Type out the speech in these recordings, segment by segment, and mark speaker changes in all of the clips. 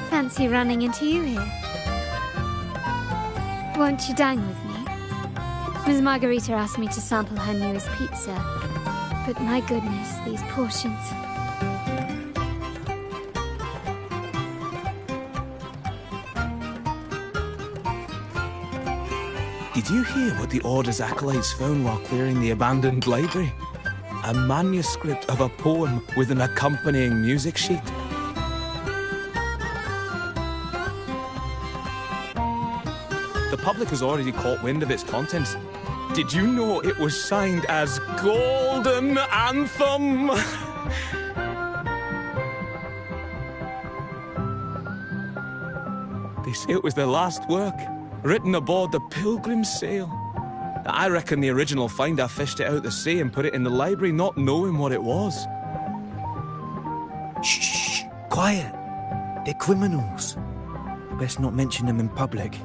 Speaker 1: Fancy running into you here. Won't you dine with me? Ms. Margarita asked me to sample her newest pizza, but my goodness, these portions.
Speaker 2: Did you hear what the Order's acolytes found while clearing the abandoned library? A manuscript of a poem with an accompanying music sheet. The public has already caught wind of its contents. Did you know it was signed as Golden Anthem? They say it was their last work, written aboard the Pilgrim's Sail. I reckon the original finder fished it out the sea and put it in the library, not knowing what it was.
Speaker 3: Shh, quiet. They're criminals. Best not mention them in public.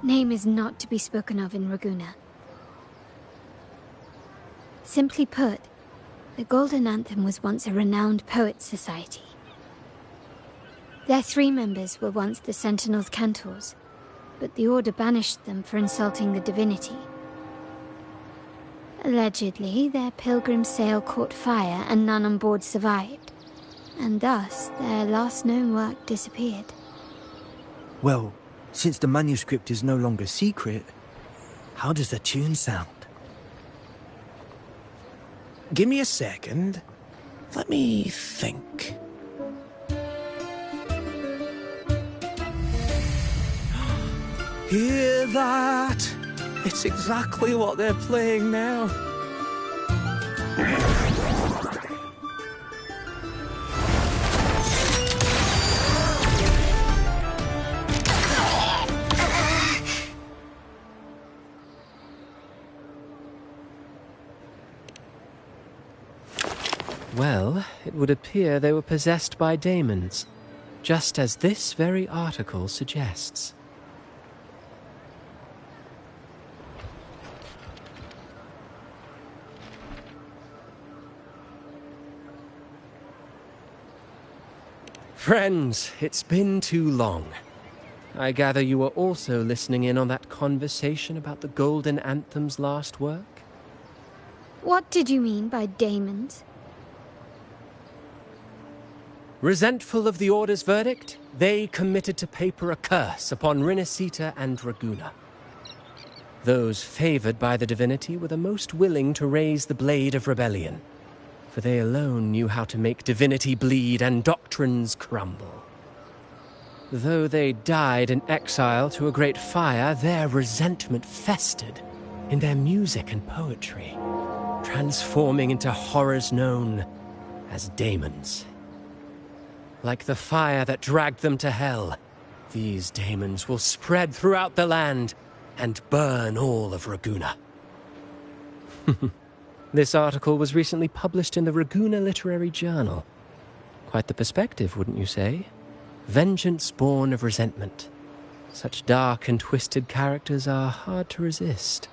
Speaker 1: name is not to be spoken of in Raguna. Simply put, the Golden Anthem was once a renowned poets' society. Their 3 members were once the Sentinel's cantors, but the Order banished them for insulting the divinity. Allegedly, their pilgrim sail caught fire and none on board survived, and thus their last known work disappeared.
Speaker 3: Well, since the manuscript is no longer secret, how does the tune sound?
Speaker 2: Give me a second. Let me think. Hear that? It's exactly what they're playing now.
Speaker 4: Well, it would appear they were possessed by daemons, just as this very article suggests. Friends, it's been too long. I gather you were also listening in on that conversation about the Golden Anthem's last work?
Speaker 1: What did you mean by daemons?
Speaker 4: Resentful of the Order's verdict, they committed to paper a curse upon Rinascita and Raguna. Those favored by the divinity were the most willing to raise the blade of rebellion, for they alone knew how to make divinity bleed and doctrines crumble. Though they died in exile to a great fire, their resentment festered in their music and poetry, transforming into horrors known as daemons. Like the fire that dragged them to hell, these daemons will spread throughout the land and burn all of Raguna. This article was recently published in the Raguna Literary Journal. Quite the perspective, wouldn't you say? Vengeance born of resentment. Such dark and twisted characters are hard to resist.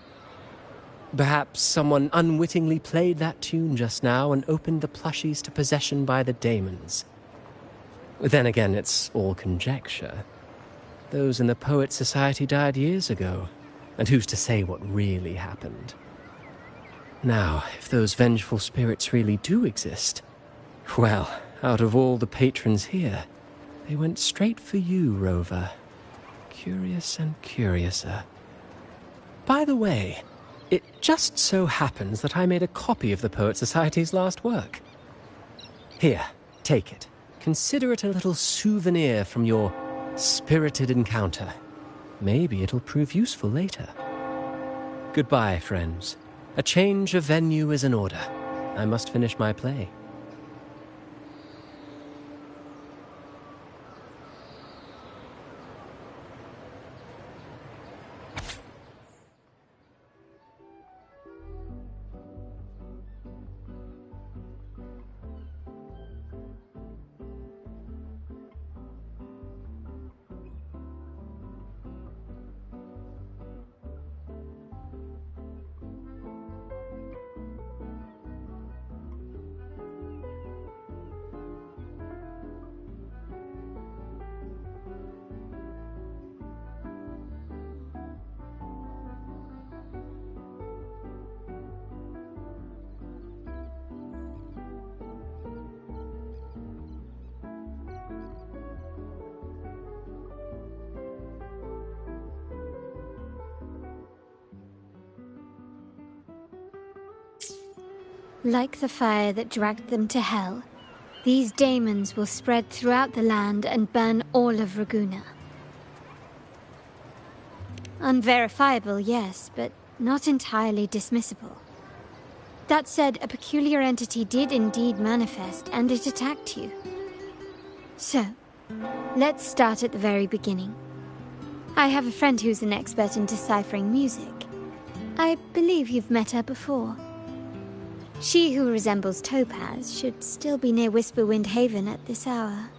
Speaker 4: Perhaps someone unwittingly played that tune just now and opened the plushies to possession by the daemons. Then again, it's all conjecture. Those in the Poets' Society died years ago, and who's to say what really happened? Now, if those vengeful spirits really do exist, well, out of all the patrons here, they went straight for you, Rover. Curious and curiouser. By the way, it just so happens that I made a copy of the Poets' Society's last work. Here, take it. Consider it a little souvenir from your spirited encounter. Maybe it'll prove useful later. Goodbye, friends. A change of venue is in order. I must finish my play.
Speaker 1: Like the fire that dragged them to hell, these daemons will spread throughout the land and burn all of Raguna. Unverifiable, yes, but not entirely dismissible. That said, a peculiar entity did indeed manifest, and it attacked you. So, let's start at the very beginning. I have a friend who's an expert in deciphering music. I believe you've met her before. She who resembles Topaz should still be near Whisperwind Haven at this hour.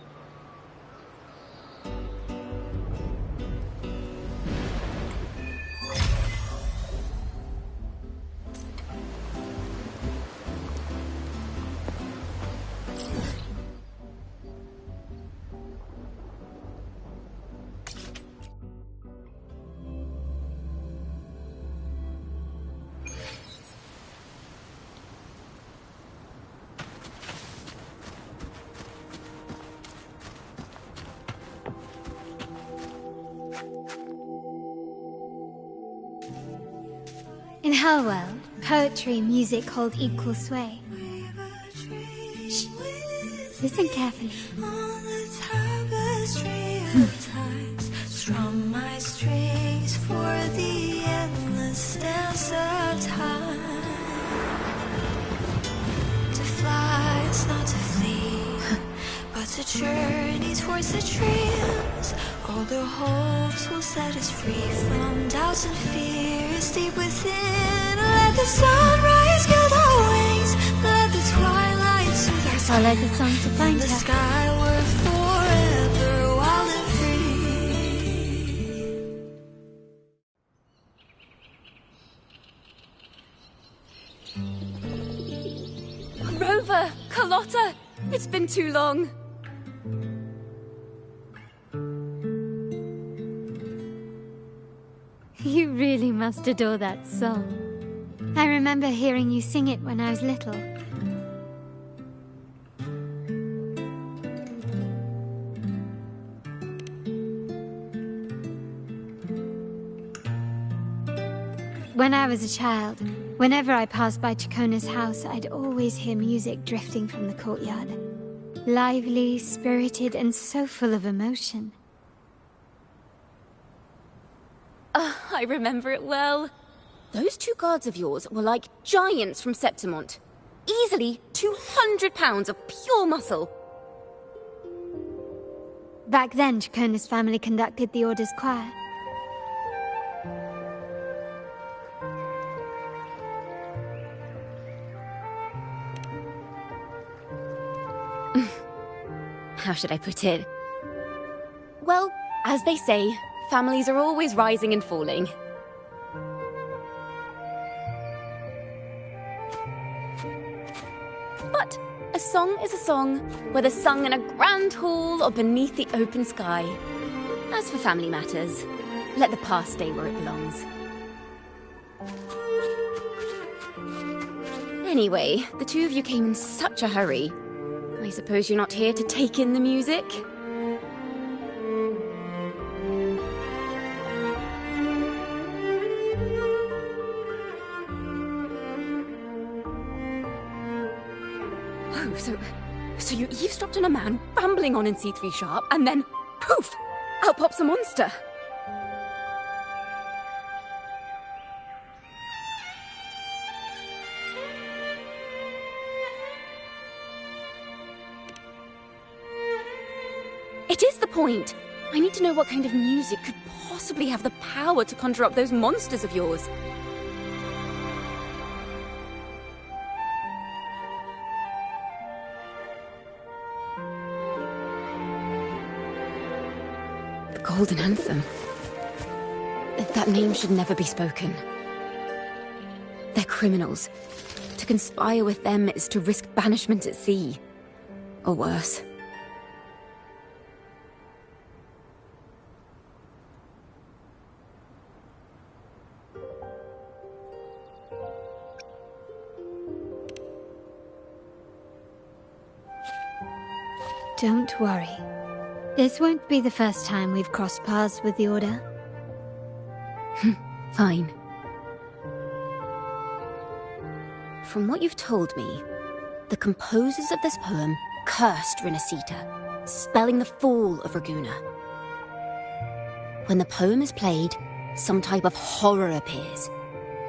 Speaker 1: How well poetry and music hold equal sway. Shh. Listen carefully.
Speaker 5: Strum my strings for the endless dance of time. To fly is not to flee, but to journey towards the dreams. All the hopes will set us free from doubts and fears deep within. Let the sunrise gild our wings, let the twilight soothe our
Speaker 1: Follow the song to find
Speaker 5: the
Speaker 1: her.
Speaker 5: skyward forever wild and free.
Speaker 6: Rover! Carlotta! It's been too long.
Speaker 1: You really must adore that song. I remember hearing you sing it when I was little. When I was a child, whenever I passed by Chacona's house, I'd always hear music drifting from the courtyard. Lively, spirited, and so full of emotion.
Speaker 6: I remember it well. Those two guards of yours were like giants from Septimont. Easily 200 pounds of pure muscle.
Speaker 1: Back then, Chacona's family conducted the Order's choir.
Speaker 6: How should I put it? Well, as they say, families are always rising and falling. But a song is a song, whether sung in a grand hall or beneath the open sky. As for family matters, let the past stay where it belongs. Anyway, the two of you came in such a hurry. I suppose you're not here to take in the music? Oh, so you eavesdropped on a man rambling on in C3 Sharp, and then, poof, out pops a monster. It is the point. I need to know what kind of music could possibly have the power to conjure up those monsters of yours. The Golden Anthem. That name should never be spoken. They're criminals. To conspire with them is to risk banishment at sea. Or worse.
Speaker 1: Don't worry. This won't be the first time we've crossed paths with the Order.
Speaker 6: Fine. From what you've told me, the composers of this poem cursed Rinascita, spelling the fall of Raguena. When the poem is played, some type of horror appears.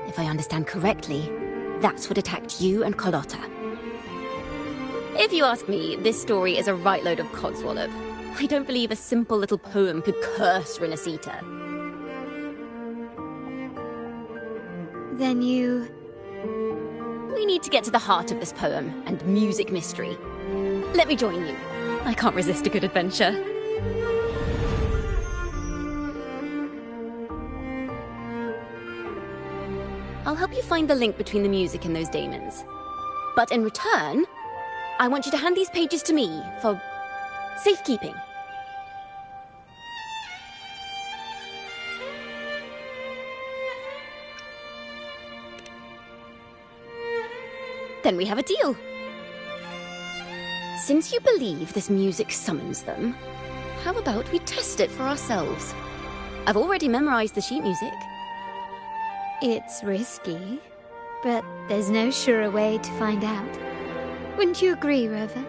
Speaker 6: If I understand correctly, that's what attacked you and Carlotta. If you ask me, this story is a right load of codswallop. I don't believe a simple little poem could curse Rinascita.
Speaker 1: Then you...
Speaker 6: We need to get to the heart of this poem and music mystery. Let me join you. I can't resist a good adventure. I'll help you find the link between the music and those daemons. But in return, I want you to hand these pages to me for safekeeping. Then we have a deal. Since you believe this music summons them, how about we test it for ourselves? I've already memorized the sheet music.
Speaker 1: It's risky, but there's no surer way to find out. Wouldn't you agree, Rover?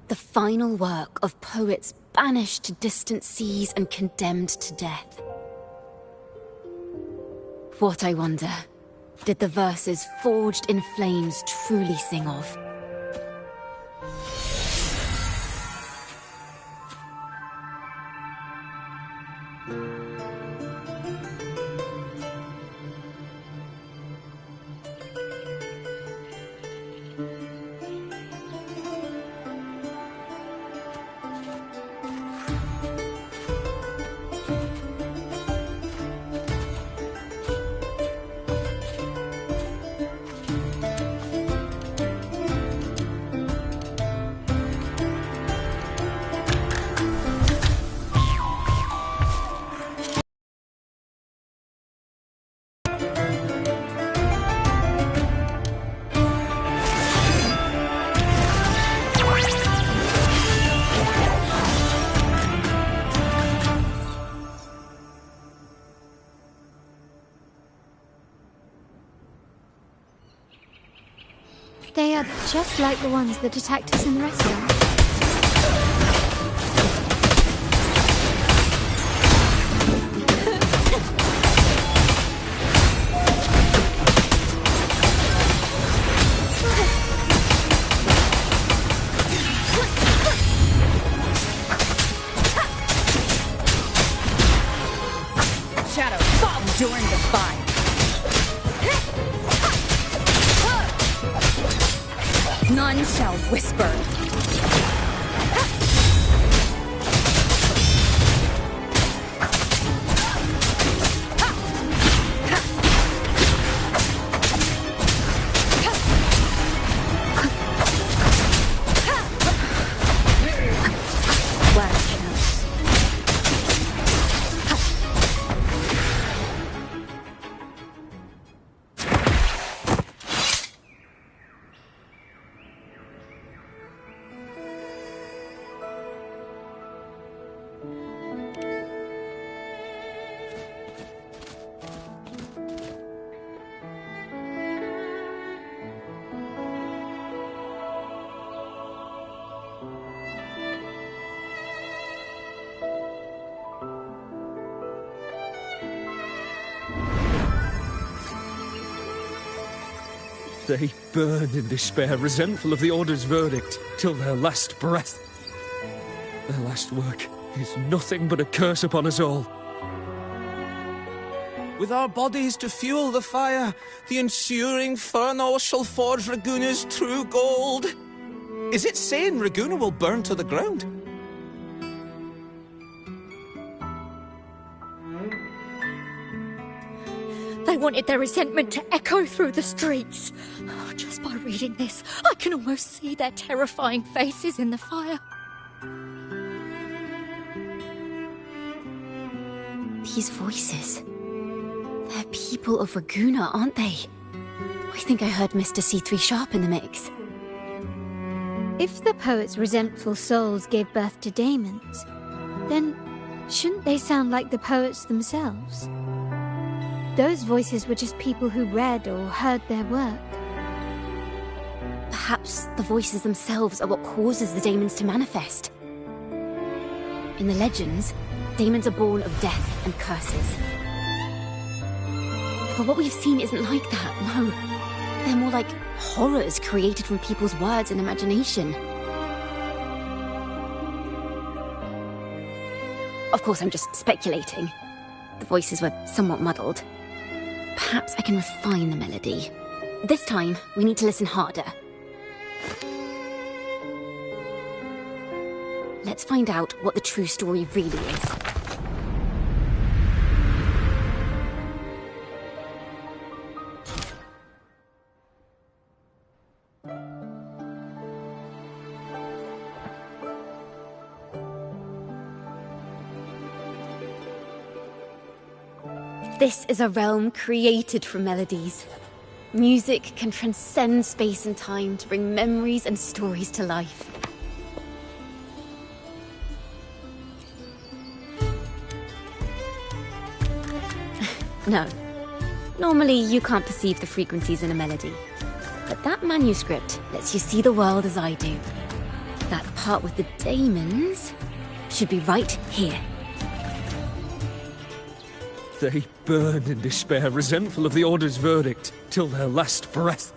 Speaker 6: The final work of poets banished to distant seas and condemned to death. What, I wonder, did the verses forged in flames truly sing of?
Speaker 1: They are just like the ones that attacked us in the restaurant.
Speaker 7: Shadow, fall during the fight. None shall whisper. Last chance.
Speaker 2: They burn in despair, resentful of the Order's verdict, till their last breath. Their last work is nothing but a curse upon us all. With our bodies to fuel the fire, the ensuing furnace shall forge Raguna's true gold. Is it saying Raguna will burn to the ground?
Speaker 8: They wanted their resentment to echo through the streets. Oh, just by reading this, I can almost see their terrifying faces in the fire.
Speaker 6: These voices. They're people of Raguna, aren't they? I think I heard Mr. C3 Sharp in the mix.
Speaker 1: If the poet's resentful souls gave birth to daemons, then shouldn't they sound like the poets themselves? Those voices were just people who read or heard their work.
Speaker 6: Perhaps the voices themselves are what causes the daemons to manifest. In the legends, daemons are born of death and curses. But what we've seen isn't like that, no. They're more like horrors created from people's words and imagination. Of course, I'm just speculating. The voices were somewhat muddled. Perhaps I can refine the melody. This time, we need to listen harder. Let's find out what the true story really is. This is a realm created from melodies. Music can transcend space and time to bring memories and stories to life. No. Normally, you can't perceive the frequencies in a melody. But that manuscript lets you see the world as I do. That part with the daemons should be right here.
Speaker 2: They burn in despair, resentful of the Order's verdict, till their last breath.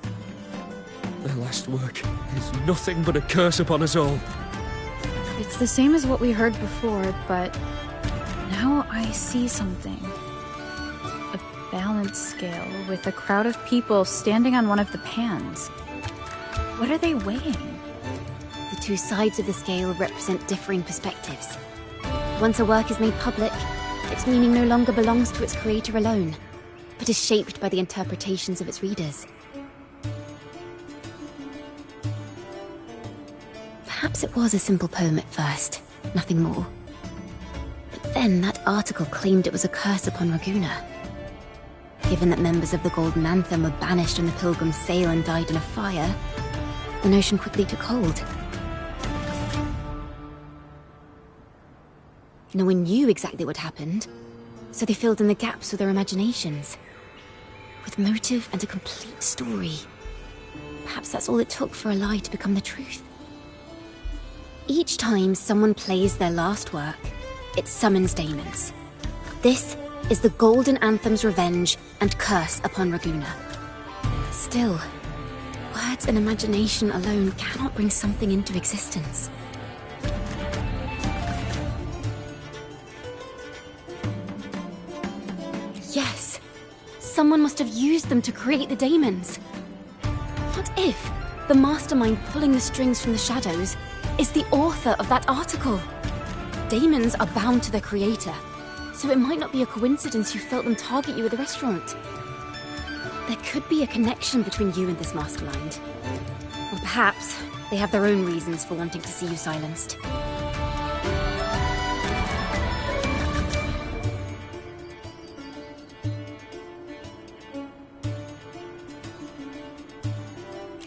Speaker 2: Their last work is nothing but a curse upon us all.
Speaker 9: It's the same as what we heard before, but now I see something. A balance scale with a crowd of people standing on one of the pans. What are they weighing?
Speaker 6: The two sides of the scale represent differing perspectives. Once a work is made public, its meaning no longer belongs to its creator alone, but is shaped by the interpretations of its readers. Perhaps it was a simple poem at first, nothing more. But then that article claimed it was a curse upon Raguena. Given that members of the Golden Anthem were banished on the Pilgrim's sail and died in a fire, the notion quickly took hold. No one knew exactly what happened, so they filled in the gaps with their imaginations. With motive and a complete story. Perhaps that's all it took for a lie to become the truth. Each time someone plays their last work, it summons daemons. This is the Golden Anthem's revenge and curse upon Raguena. Still, words and imagination alone cannot bring something into existence. Yes, someone must have used them to create the daemons. What if the mastermind pulling the strings from the shadows is the author of that article? Daemons are bound to their creator, so it might not be a coincidence you felt them target you at the restaurant. There could be a connection between you and this mastermind. Or perhaps they have their own reasons for wanting to see you silenced.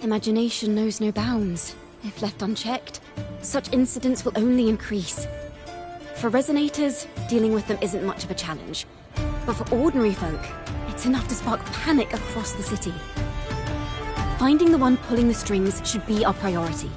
Speaker 6: Imagination knows no bounds. If left unchecked, such incidents will only increase. For resonators, dealing with them isn't much of a challenge. But for ordinary folk, it's enough to spark panic across the city. Finding the one pulling the strings should be our priority.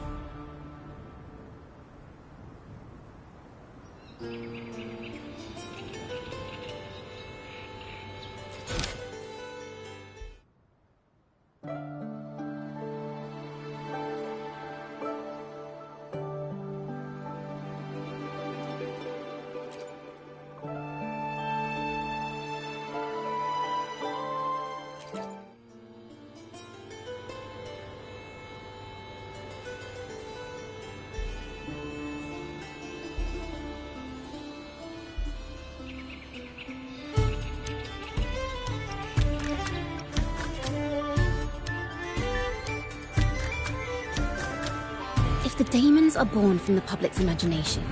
Speaker 6: If the daemons are born from the public's imagination,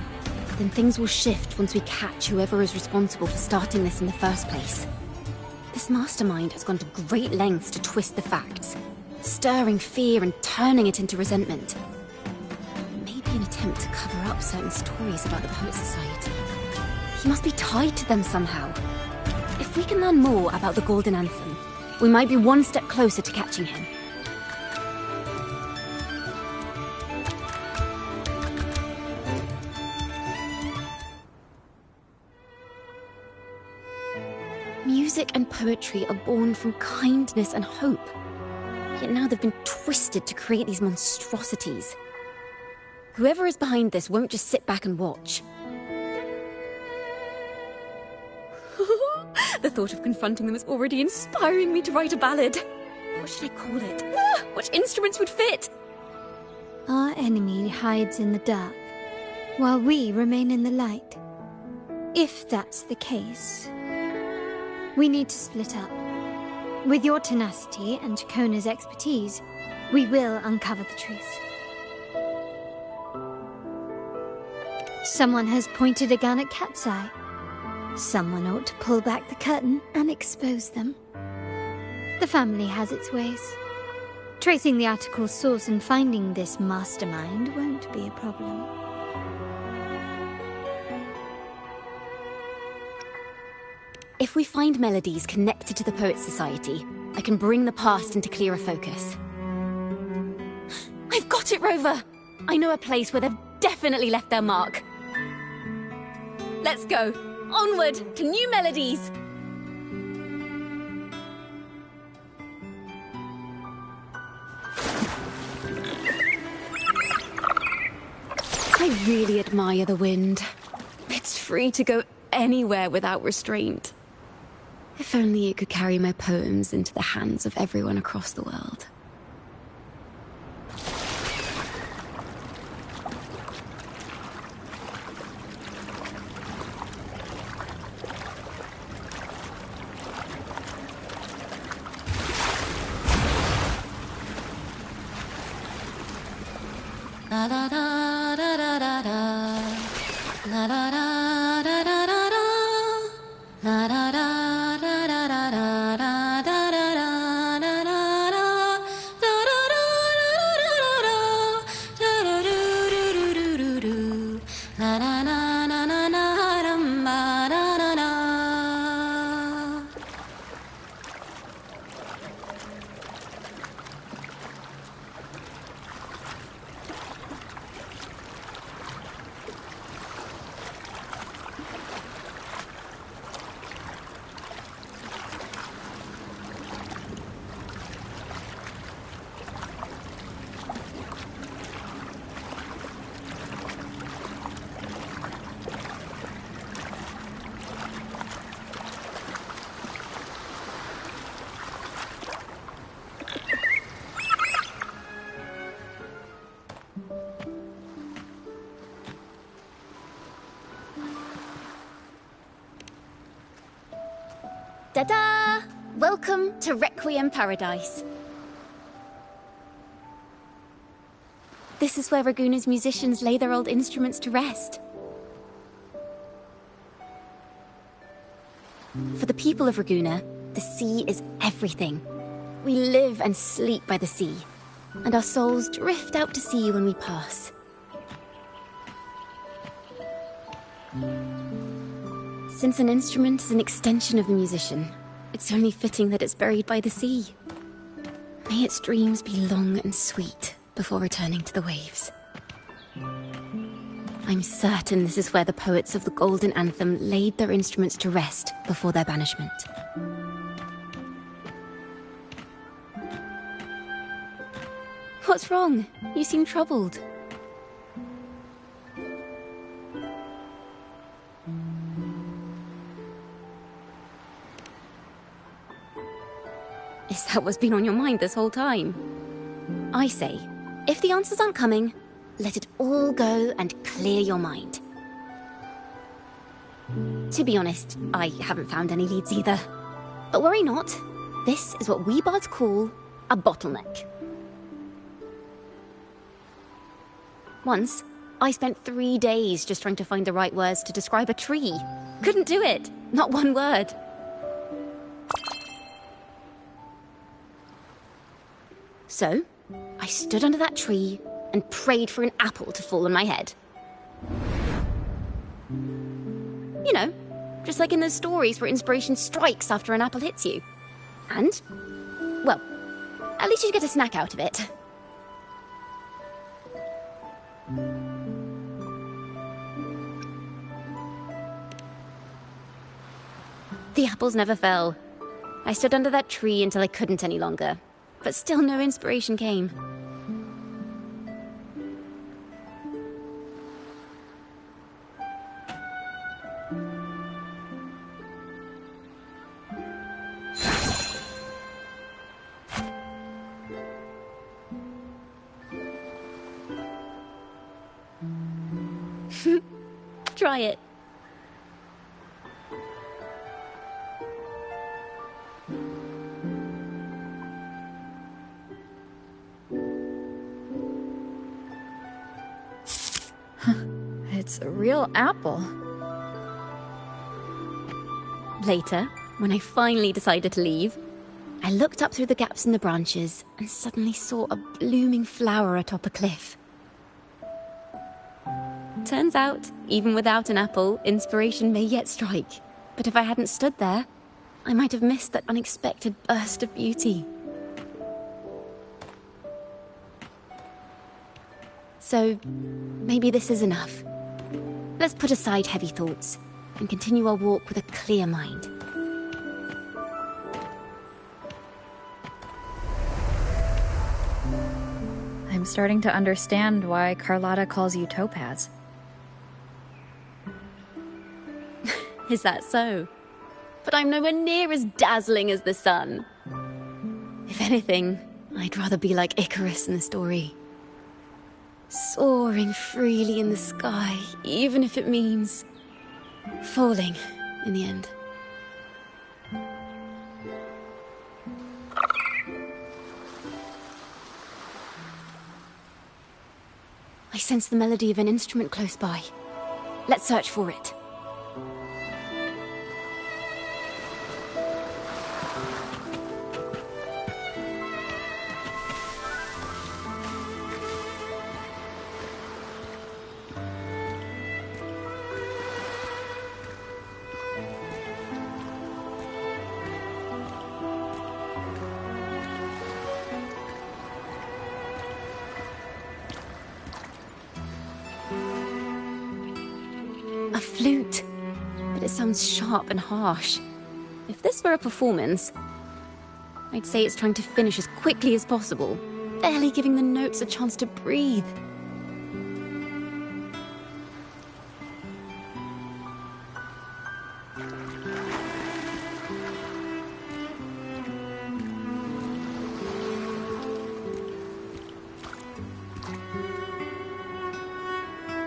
Speaker 6: then things will shift once we catch whoever is responsible for starting this in the first place. This mastermind has gone to great lengths to twist the facts, stirring fear and turning it into resentment. Maybe an attempt to cover up certain stories about the Poet Society. He must be tied to them somehow. If we can learn more about the Golden Anthem, we might be one step closer to catching him. Music and poetry are born from kindness and hope. Yet now they've been twisted to create these monstrosities. Whoever is behind this won't just sit back and watch. The thought of confronting them is already inspiring me to write a ballad. What should I call it? What instruments would fit?
Speaker 1: Our enemy hides in the dark, while we remain in the light. If that's the case, we need to split up. With your tenacity and Kona's expertise, we will uncover the truth. Someone has pointed a gun at Cat's Eye. Someone ought to pull back the curtain and expose them. The family has its ways. Tracing the article's source and finding this mastermind won't be a problem.
Speaker 6: If we find melodies connected to the Poets Society, I can bring the past into clearer focus. I've got it, Rover! I know a place where they've definitely left their mark. Let's go! Onward to new melodies! I really admire the wind. It's free to go anywhere without restraint. If only it could carry my poems into the hands of everyone across the world. La da da da da da da. La da da da da da da. La da da da da da da da da da da da da da. Da da da da da da da da. Da da do do do do do do. La na na na na na dum ba da da da. Ta-da! Welcome to Requiem Paradise. This is where Raguna's musicians lay their old instruments to rest. For the people of Raguna, the sea is everything. We live and sleep by the sea, and our souls drift out to sea when we pass. Since an instrument is an extension of the musician, it's only fitting that it's buried by the sea. May its dreams be long and sweet before returning to the waves. I'm certain this is where the poets of the Golden Anthem laid their instruments to rest before their banishment. What's wrong? You seem troubled. Is that what's been on your mind this whole time? I say, if the answers aren't coming, let it all go and clear your mind. To be honest, I haven't found any leads either. But worry not, this is what we bards call a bottleneck. Once, I spent 3 days just trying to find the right words to describe a tree. Couldn't do it, not one word. So, I stood under that tree and prayed for an apple to fall on my head. You know, just like in those stories where inspiration strikes after an apple hits you. And, well, at least you get a snack out of it. The apples never fell. I stood under that tree until I couldn't any longer. But still no inspiration came. Try it.
Speaker 9: It's a real apple.
Speaker 6: Later, when I finally decided to leave, I looked up through the gaps in the branches and suddenly saw a blooming flower atop a cliff. Turns out, even without an apple, inspiration may yet strike. But if I hadn't stood there, I might have missed that unexpected burst of beauty. So, maybe this is enough. Let's put aside heavy thoughts and continue our walk with a clear mind.
Speaker 9: I'm starting to understand why Carlotta calls you Topaz.
Speaker 6: Is that so? But I'm nowhere near as dazzling as the sun. If anything, I'd rather be like Icarus in the story. Soaring freely in the sky, even if it means falling in the end. I sense the melody of an instrument close by. Let's search for it. A flute, but it sounds sharp and harsh. If this were a performance, I'd say it's trying to finish as quickly as possible, barely giving the notes a chance to breathe.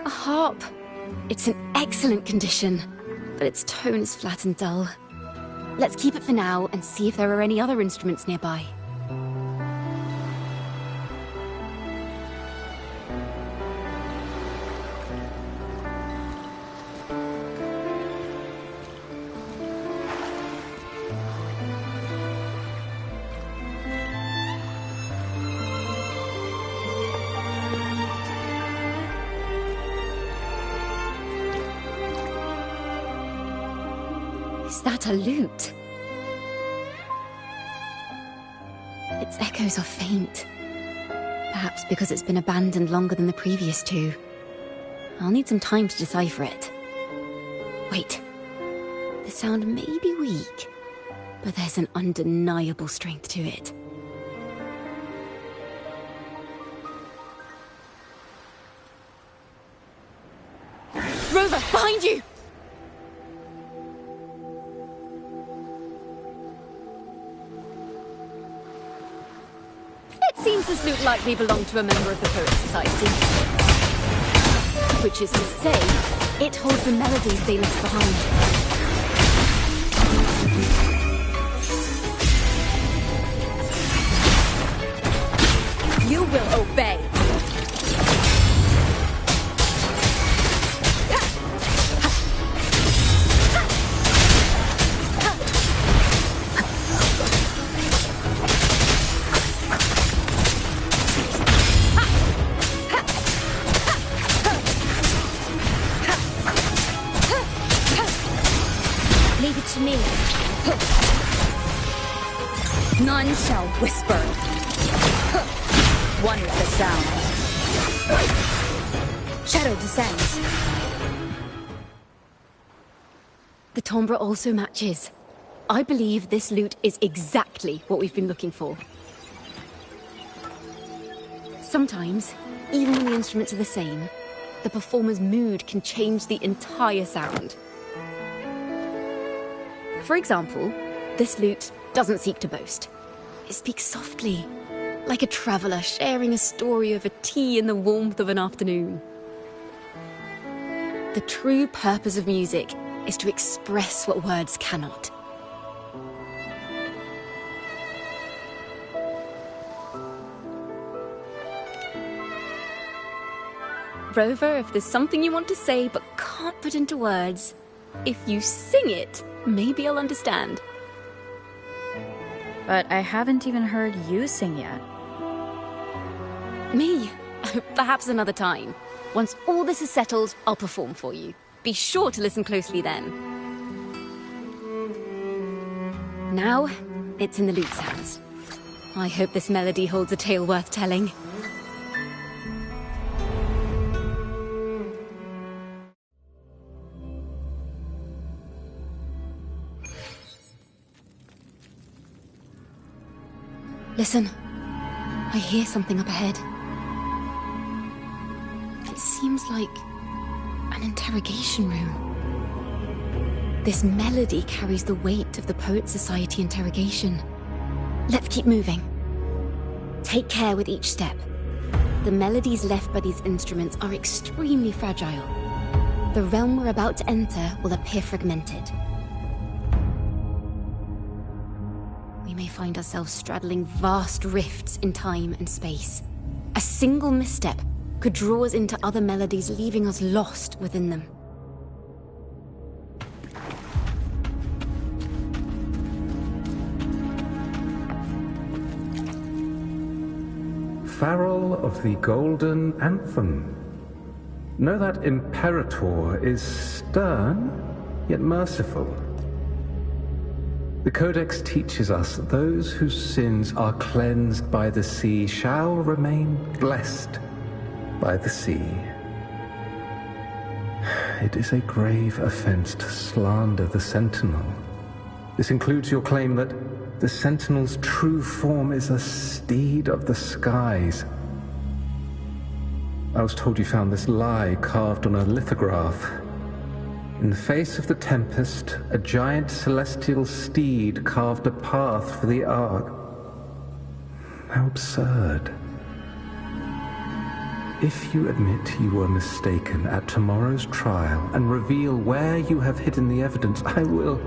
Speaker 6: A harp. It's in excellent condition, but its tone is flat and dull. Let's keep it for now and see if there are any other instruments nearby. Is that a lute? Its echoes are faint. Perhaps because it's been abandoned longer than the previous two. I'll need some time to decipher it. Wait. The sound may be weak, but there's an undeniable strength to it. Rover, behind you! It seems this lute likely belonged to a member of the Poet Society. Which is to say, it holds the melodies they left behind.
Speaker 7: You will obey.
Speaker 1: Leave it to me.
Speaker 7: None shall whisper. One with the sound. Shadow descends.
Speaker 6: The timbre also matches. I believe this lute is exactly what we've been looking for. Sometimes, even when the instruments are the same, the performer's mood can change the entire sound. For example, this lute doesn't seek to boast. It speaks softly, like a traveller sharing a story over tea in the warmth of an afternoon. The true purpose of music is to express what words cannot. Rover, if there's something you want to say but can't put into words, if you sing it, maybe I'll understand.
Speaker 9: but I haven't even heard you sing yet.
Speaker 6: Me? Perhaps another time. Once all this is settled, I'll perform for you. Be sure to listen closely then. Now, it's in the lute's hands. I hope this melody holds a tale worth telling. Listen. I hear something up ahead. It seems like an interrogation room. This melody carries the weight of the Poet Society interrogation. Let's keep moving. Take care with each step. The melodies left by these instruments are extremely fragile. The realm we're about to enter will appear fragmented. We may find ourselves straddling vast rifts in time and space. A single misstep could draw us into other melodies, leaving us lost within them.
Speaker 10: Farrell of the Golden Anthem. Know that Imperator is stern, yet merciful. The Codex teaches us that those whose sins are cleansed by the sea shall remain blessed by the sea. It is a grave offense to slander the Sentinel. This includes your claim that the Sentinel's true form is a steed of the skies. I was told you found this lie carved on a lithograph. In the face of the tempest, a giant celestial steed carved a path for the Ark. How absurd. If you admit you were mistaken at tomorrow's trial and reveal where you have hidden the evidence, I will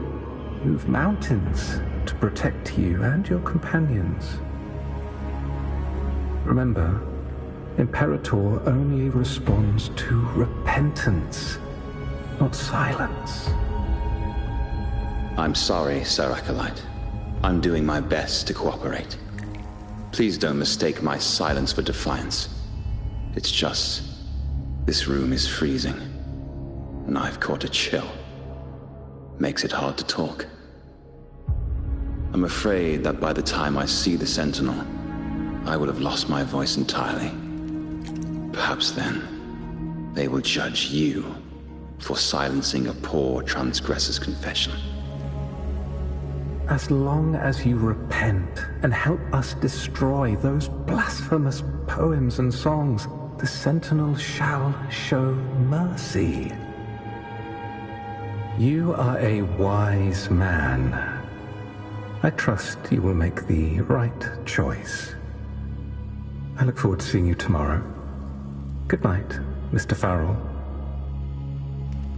Speaker 10: move mountains to protect you and your companions. Remember, Imperator only responds to repentance, not silence.
Speaker 11: I'm sorry, Sir Acolyte. I'm doing my best to cooperate. Please don't mistake my silence for defiance. It's just, this room is freezing, and I've caught a chill. Makes it hard to talk. I'm afraid that by the time I see the Sentinel, I will have lost my voice entirely. Perhaps then, they will judge you for silencing a poor transgressor's confession.
Speaker 10: As long as you repent and help us destroy those blasphemous poems and songs, the Sentinel shall show mercy. You are a wise man. I trust you will make the right choice. I look forward to seeing you tomorrow. Good night, Mr. Farrell.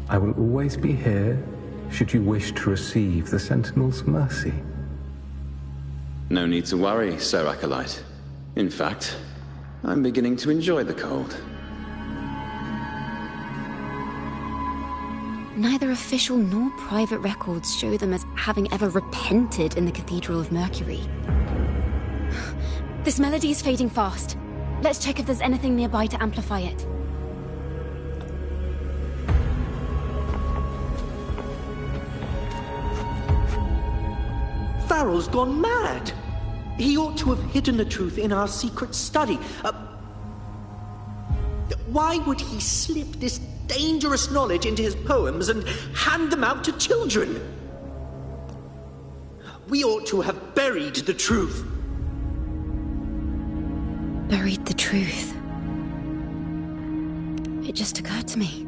Speaker 10: I will always be here should you wish to receive the Sentinel's mercy.
Speaker 11: No need to worry, Sir Acolyte. In fact, I'm beginning to enjoy the cold.
Speaker 6: Neither official nor private records show them as having ever repented in the Cathedral of Mercury. This melody is fading fast. Let's check if there's anything nearby to amplify it.
Speaker 12: Farrell's gone mad. He ought to have hidden the truth in our secret study. Why would he slip this dangerous knowledge into his poems and hand them out to children? We ought to have buried the truth.
Speaker 6: Buried the truth. It just occurred to me.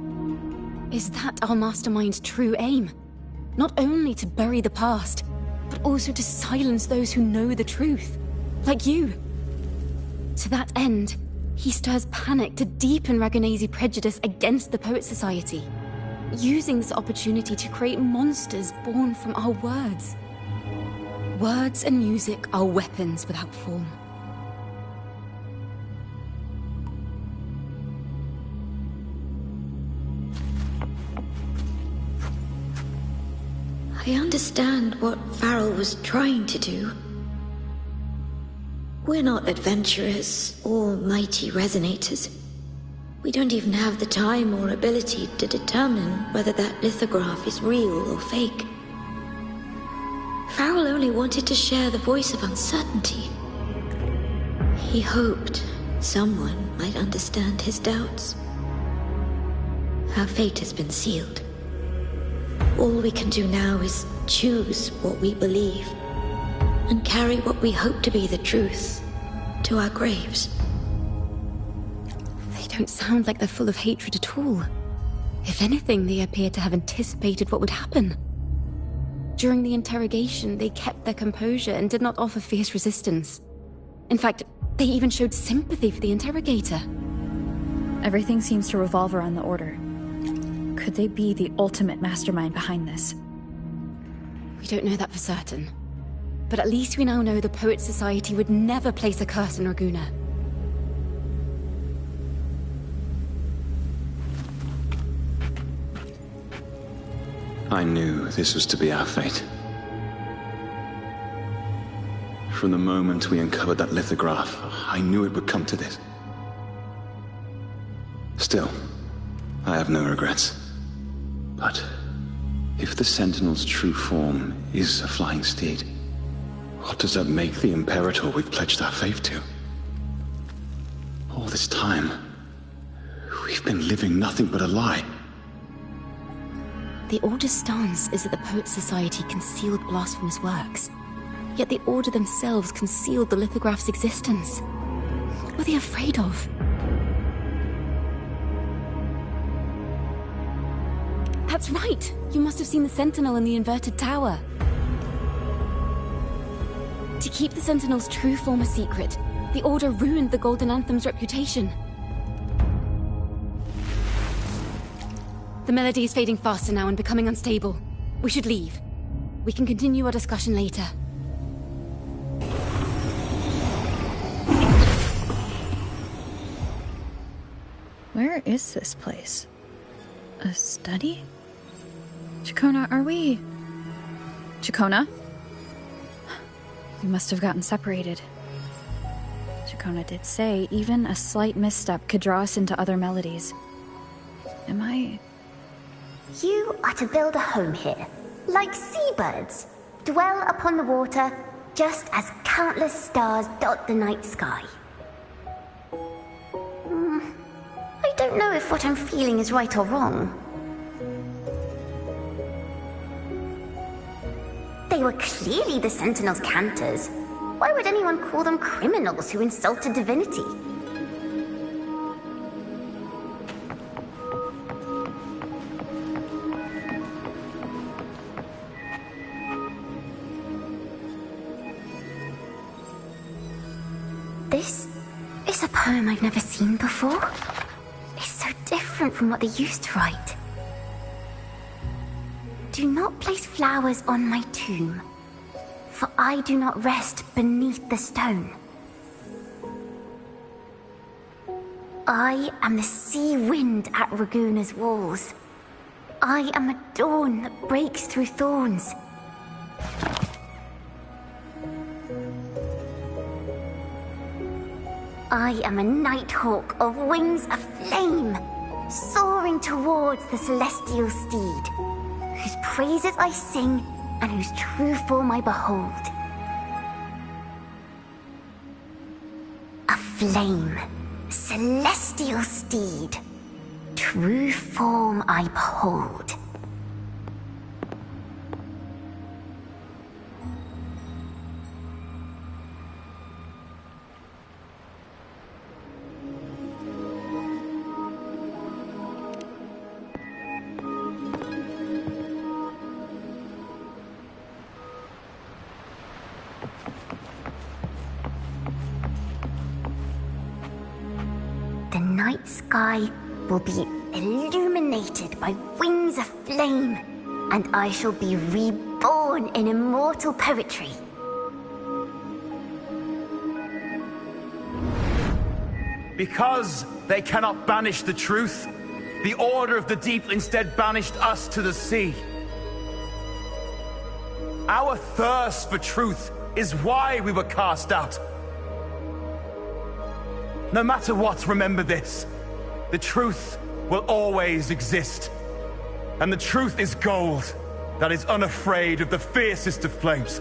Speaker 6: Is that our mastermind's true aim? Not only to bury the past, but also to silence those who know the truth, like you. To that end, he stirs panic to deepen Ragonese prejudice against the Poet Society, using this opportunity to create monsters born from our words. Words and music are weapons without form.
Speaker 13: I understand what Farrell was trying to do.
Speaker 5: We're not adventurers or mighty resonators. We don't even have the time or ability to determine whether that lithograph is real or fake. Farrell only wanted to share the voice of uncertainty. He hoped someone might understand his doubts. Our fate has been sealed. All we can do now is choose what we believe and carry what we hope to be the truth to our graves.
Speaker 6: They don't sound like they're full of hatred at all. If anything, they appear to have anticipated what would happen. During the interrogation, they kept their composure and did not offer fierce resistance. In fact, they even showed sympathy for the interrogator.
Speaker 9: Everything seems to revolve around the Order. Could they be the ultimate mastermind behind this?
Speaker 6: We don't know that for certain. But at least we now know the Poets Society would never place a curse on Raguna.
Speaker 11: I knew this was to be our fate. From the moment we uncovered that lithograph, I knew it would come to this. Still, I have no regrets. But if the Sentinel's true form is a flying steed, what does that make the Imperator we've pledged our faith to? All this time, we've been living nothing but a lie.
Speaker 6: The Order's stance is that the Poets Society concealed blasphemous works. Yet the Order themselves concealed the lithograph's existence. What were they afraid of? That's right! You must have seen the Sentinel in the inverted tower. To keep the Sentinel's true form a secret, the Order ruined the Golden Anthem's reputation. The melody is fading faster now and becoming unstable. We should leave. We can continue our discussion later.
Speaker 9: Where is this place? A study? Chacona, are we... Chacona? We must have gotten separated. Chacona did say even a slight misstep could draw us into other melodies. Am I...
Speaker 13: You are to build a home here, like seabirds. Dwell upon the water, just as countless stars dot the night sky. I don't know if what I'm feeling is right or wrong. They were clearly the Sentinel's cantors. Why would anyone call them criminals who insulted divinity? This is a poem I've never seen before. It's so different from what they used to write. Do not place flowers on my tomb, for I do not rest beneath the stone. I am the sea wind at Raguna's walls. I am a dawn that breaks through thorns. I am a nighthawk of wings aflame, soaring towards the celestial steed, whose praises I sing and whose true form I behold. A flame, celestial steed, true form I behold. The night sky will be illuminated by wings of flame, and I shall be reborn in immortal poetry.
Speaker 14: Because they cannot banish the truth, the Order of the Deep instead banished us to the sea. Our thirst for truth is why we were cast out. No matter what, remember this. The truth will always exist. And the truth is gold that is unafraid of the fiercest of flames.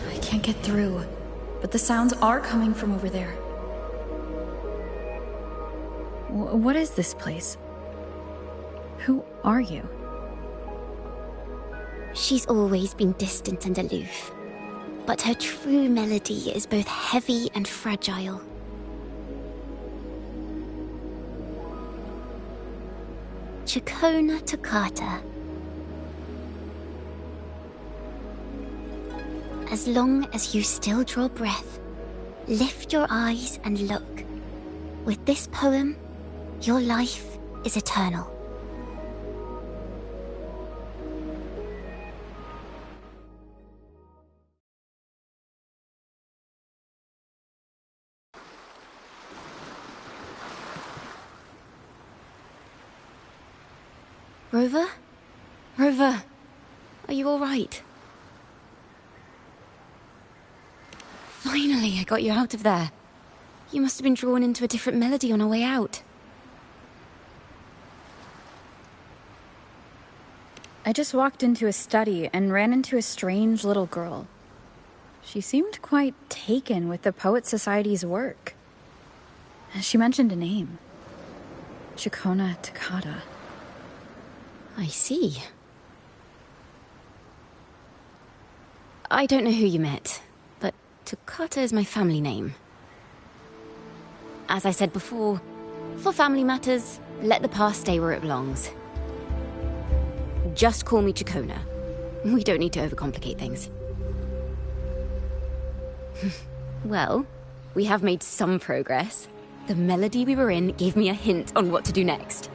Speaker 9: I can't get through, but the sounds are coming from over there. What is this place? Who are you?
Speaker 6: She's always been distant and aloof, but her true melody is both heavy and fragile. Chacona Toccata. As long as you still draw breath, lift your eyes and look. With this poem, your life is eternal. Rover? Rover, are you all right? Finally, I got you out of there. You must have been drawn into a different melody on our way out.
Speaker 9: I just walked into a study and ran into a strange little girl. She seemed quite taken with the Poet Society's work. She mentioned a name. Chacona Toccata.
Speaker 6: I see. I don't know who you met, but Toccata is my family name. As I said before, for family matters, let the past stay where it belongs. Just call me Chacona. We don't need to overcomplicate things. Well, we have made some progress. The melody we were in gave me a hint on what to do next.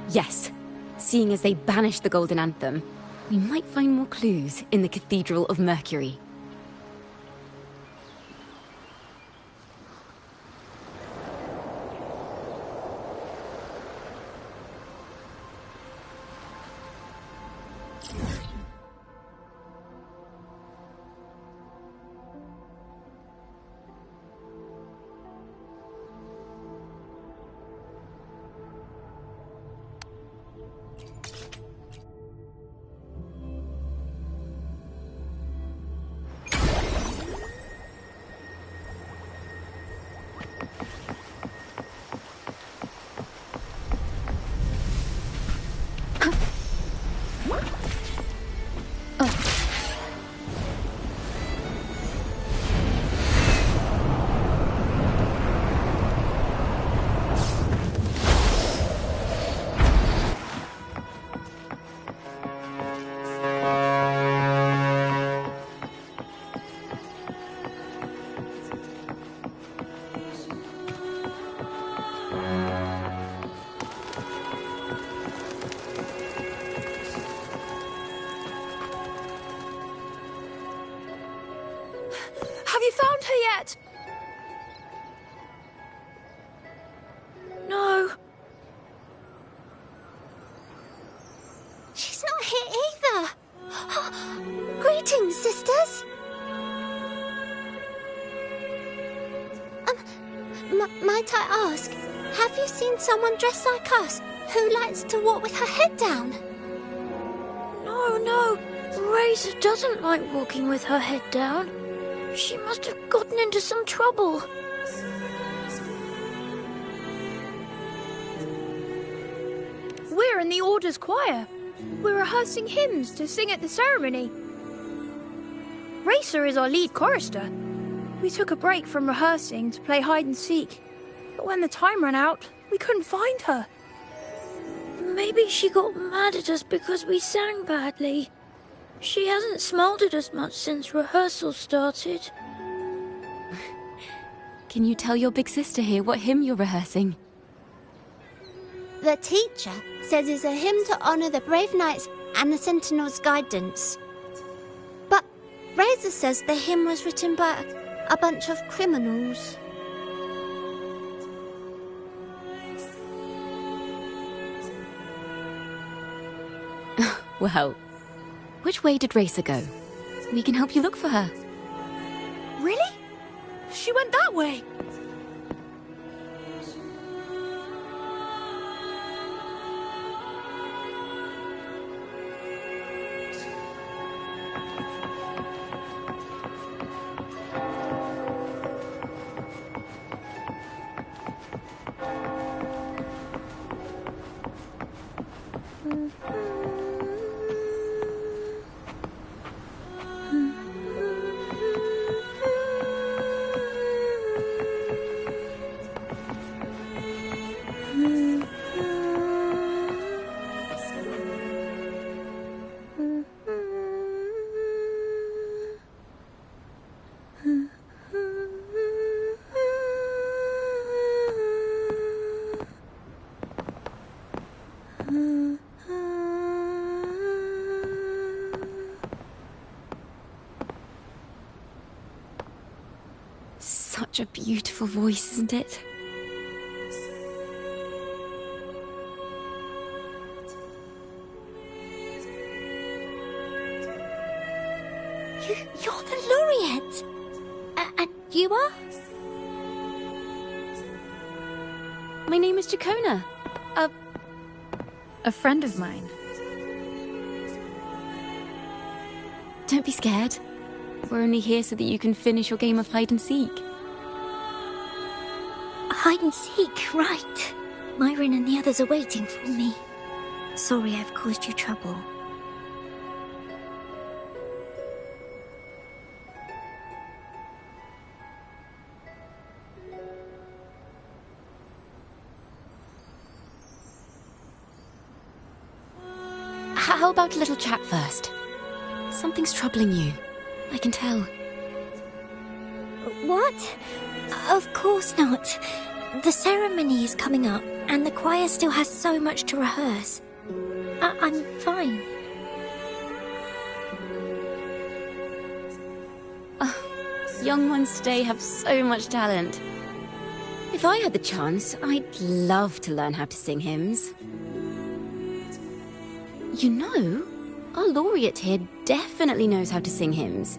Speaker 6: Yes, seeing as they banished the Golden Anthem, we might find more clues in the Cathedral of Mercury.
Speaker 15: Have you found her yet? No.
Speaker 13: She's not here either. Greetings, sisters. Might I ask, have you seen someone dressed like us who likes to walk with her head down?
Speaker 15: No. Razor doesn't like walking with her head down. She must have gotten into some trouble. We're in the Order's choir. We're rehearsing hymns to sing at the ceremony. Racer is our lead chorister. We took a break from rehearsing to play hide and seek. But when the time ran out, we couldn't find her. Maybe she got mad at us because we sang badly. She hasn't smiled at us much since rehearsal started.
Speaker 6: Can you tell your big sister here what hymn you're rehearsing?
Speaker 13: The teacher says it's a hymn to honor the brave knights and the sentinel's guidance. But Razor says the hymn was written by
Speaker 6: A bunch of criminals. Well, which way did Racer go? We can help you look for her.
Speaker 15: Really? She went that way.
Speaker 6: Such a beautiful voice, isn't it?
Speaker 8: You're the laureate! And you are?
Speaker 6: My name is Jacona.
Speaker 9: A friend of mine.
Speaker 6: Don't be scared. We're only here so that you can finish your game of hide and seek.
Speaker 8: Hide and seek, right. Myron and the others are waiting for me. Sorry I've caused you trouble.
Speaker 6: How about a little chat first? Something's troubling you. I can tell.
Speaker 8: What? Of course not. The ceremony is coming up, and the choir still has so much to rehearse. I'm fine.
Speaker 6: Young ones today have so much talent. If I had the chance, I'd love to learn how to sing hymns. You know, our laureate here definitely knows how to sing hymns.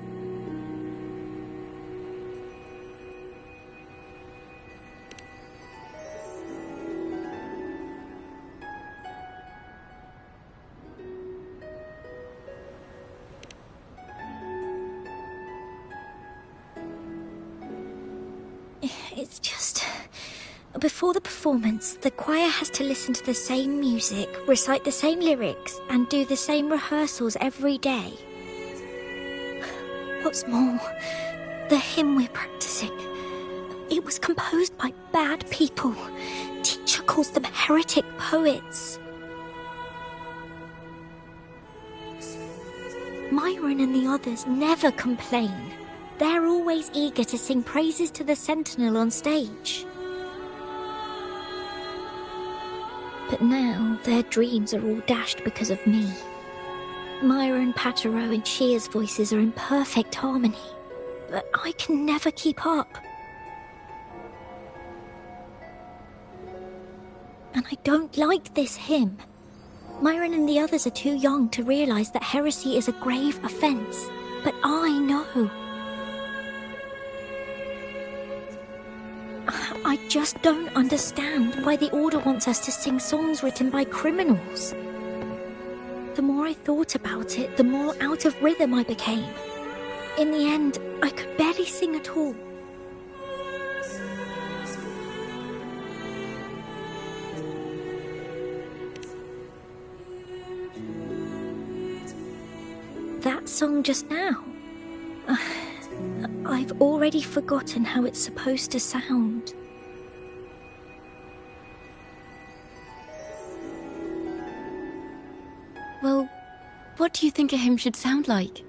Speaker 8: It's just... Before the performance, the choir has to listen to the same music, recite the same lyrics, and do the same rehearsals every day. What's more, the hymn we're practicing, it was composed by bad people. Teacher calls them heretic poets. Myron and the others never complain. They're always eager to sing praises to the Sentinel on stage. But now their dreams are all dashed because of me. Myron, Patero, and Shear's voices are in perfect harmony, but I can never keep up. And I don't like this hymn. Myron and the others are too young to realize that heresy is a grave offense, but I know. I just don't understand why the Order wants us to sing songs written by criminals. The more I thought about it, the more out of rhythm I became. In the end, I could barely sing at all. That song just now. I've already forgotten how it's supposed to sound.
Speaker 6: Well, what do you think a hymn should sound like?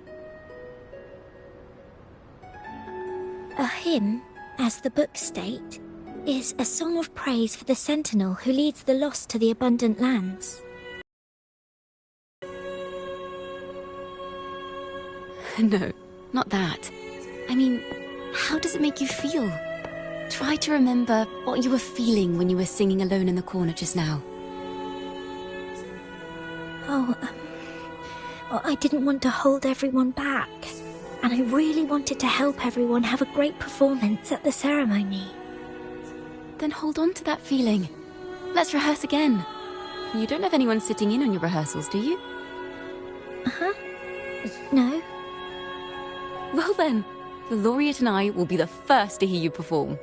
Speaker 8: A hymn, as the books state, is a song of praise for the Sentinel who leads the lost to the abundant lands.
Speaker 6: No, not that. I mean, How does it make you feel? Try to remember what you were feeling when you were singing alone in the corner just now.
Speaker 8: Well, I didn't want to hold everyone back. And I really wanted to help everyone have a great performance at the ceremony.
Speaker 6: Then hold on to that feeling. Let's rehearse again. You don't have anyone sitting in on your rehearsals, do you?
Speaker 8: Uh-huh. No.
Speaker 6: Well then, the laureate and I will be the first to hear you perform.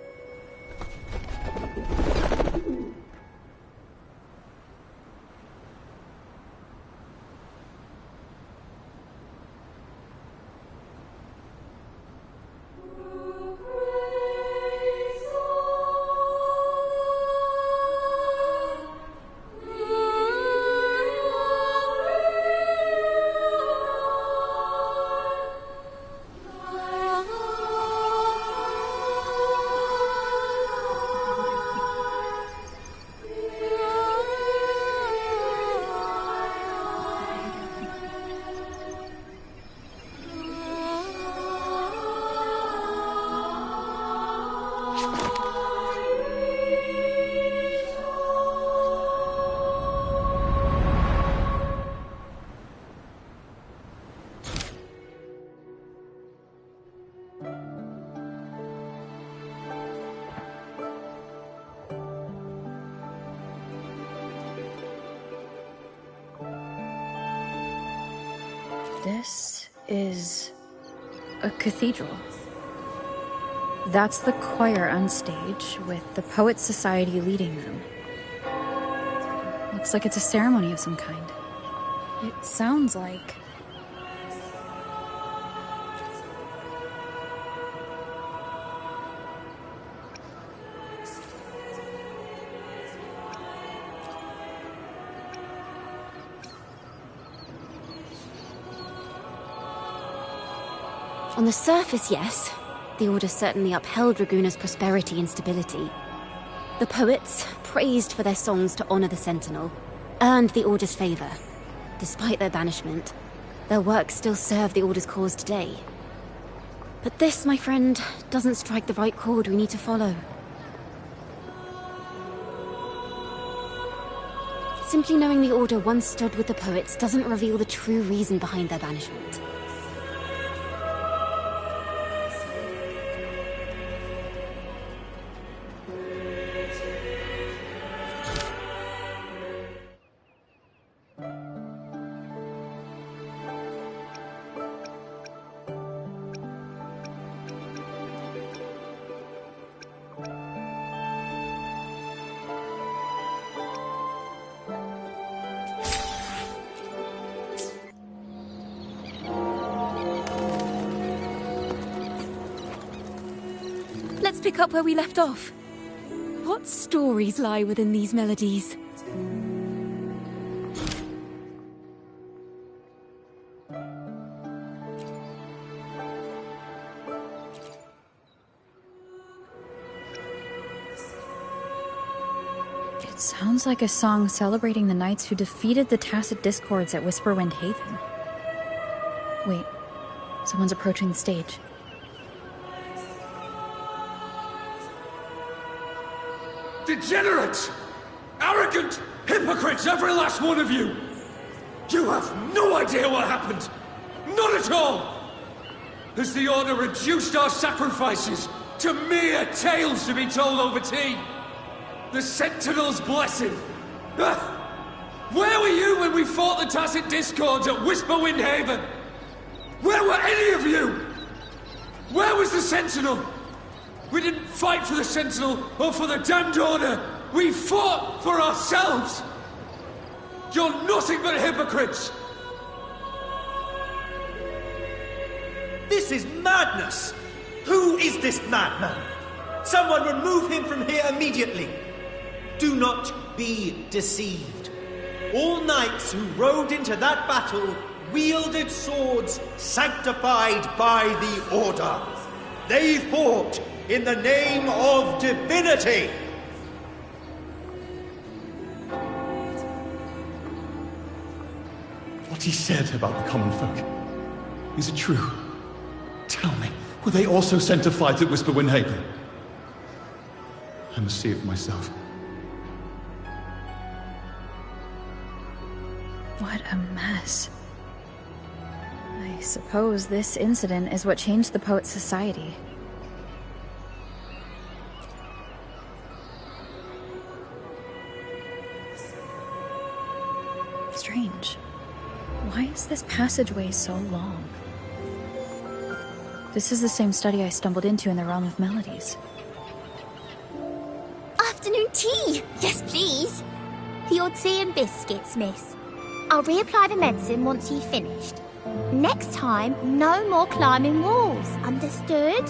Speaker 9: This is a cathedral. That's the choir on stage, with the Poets Society leading them. Looks like it's a ceremony of some kind. It sounds like...
Speaker 6: On the surface, yes. The Order certainly upheld Raguna's prosperity and stability. The poets, praised for their songs to honor the Sentinel, earned the Order's favor. Despite their banishment, their work still served the Order's cause today. But this, my friend, doesn't strike the right chord we need to follow. Simply knowing the Order once stood with the poets doesn't reveal the true reason behind their banishment. Let's pick up where we left off. What stories lie within these melodies?
Speaker 9: It sounds like a song celebrating the knights who defeated the Tacit Discords at Whisperwind Haven. Wait, someone's approaching the stage.
Speaker 16: Degenerates! Arrogant hypocrites, every last one of you! You have no idea what happened! Not at all! Has the Order reduced our sacrifices to mere tales to be told over tea? The Sentinel's blessing! Where were you when we fought the Tacit Discords at Whisperwind Haven? Where were any of you? Where was the Sentinel? We didn't fight for the Sentinel or for the damned Order. We fought for ourselves. You're nothing but hypocrites.
Speaker 12: This is madness. Who is this madman? Someone remove him from here immediately. Do not be deceived. All knights who rode into that battle wielded swords sanctified by the Order. They fought in the name of divinity!
Speaker 14: What he said about the common folk, is it true? Tell me,
Speaker 16: Were they also sent to fight at Whisperwind Haven? I must see it for myself.
Speaker 9: What a mess. I suppose this incident is what changed the Poet Society. Strange. Why is this passageway so long? This is the same study I stumbled into in the Realm of Melodies.
Speaker 13: Afternoon tea! Yes, please. The odd tea and biscuits, miss. I'll reapply the medicine once you've finished. Next time, no more climbing walls. Understood?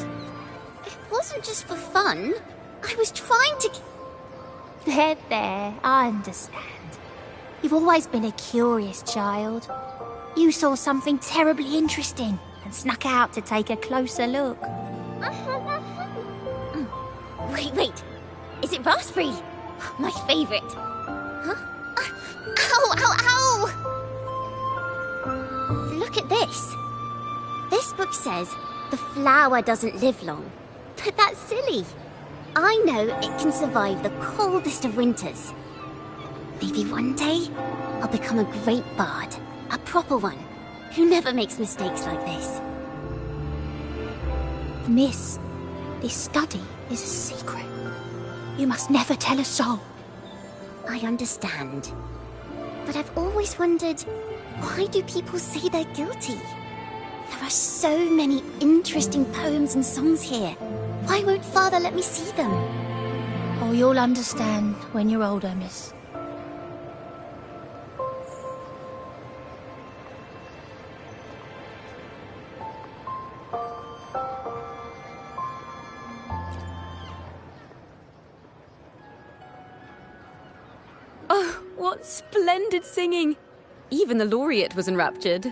Speaker 13: It wasn't just for fun. I was trying to... There, I understand. You've always been a curious child. You saw something terribly interesting and snuck out to take a closer look. Wait. Is it raspberry? My favourite. Huh? Ow! Look at this. This book says the flower doesn't live long. But that's silly. I know it can survive the coldest of winters. Maybe one day I'll become a great bard. A proper one. Who never makes mistakes like this. Miss, this study is a secret. You must never tell a soul. I understand. But I've always wondered, why do people say they're guilty? There are so many interesting poems and songs here. Why won't Father let me see them? Oh, you'll understand when you're older, miss.
Speaker 17: Oh, what splendid singing! Even the laureate was enraptured.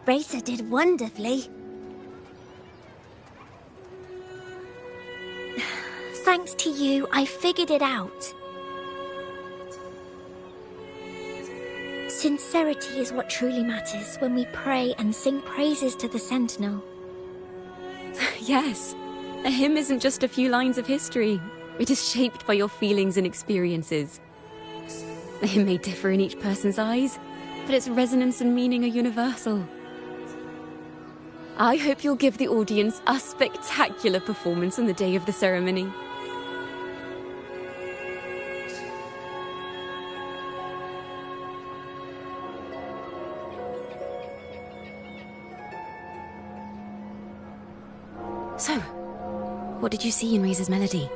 Speaker 13: Racer did wonderfully.
Speaker 8: Thanks to you, I figured it out. Sincerity is what truly matters when we pray and sing praises to the Sentinel.
Speaker 17: Yes, a hymn isn't just a few lines of history. It is shaped by your feelings and experiences. It may differ in each person's eyes, but its resonance and meaning are universal. I hope you'll give the audience a spectacular performance on the day of the ceremony. So, what did you see in Razor's melody?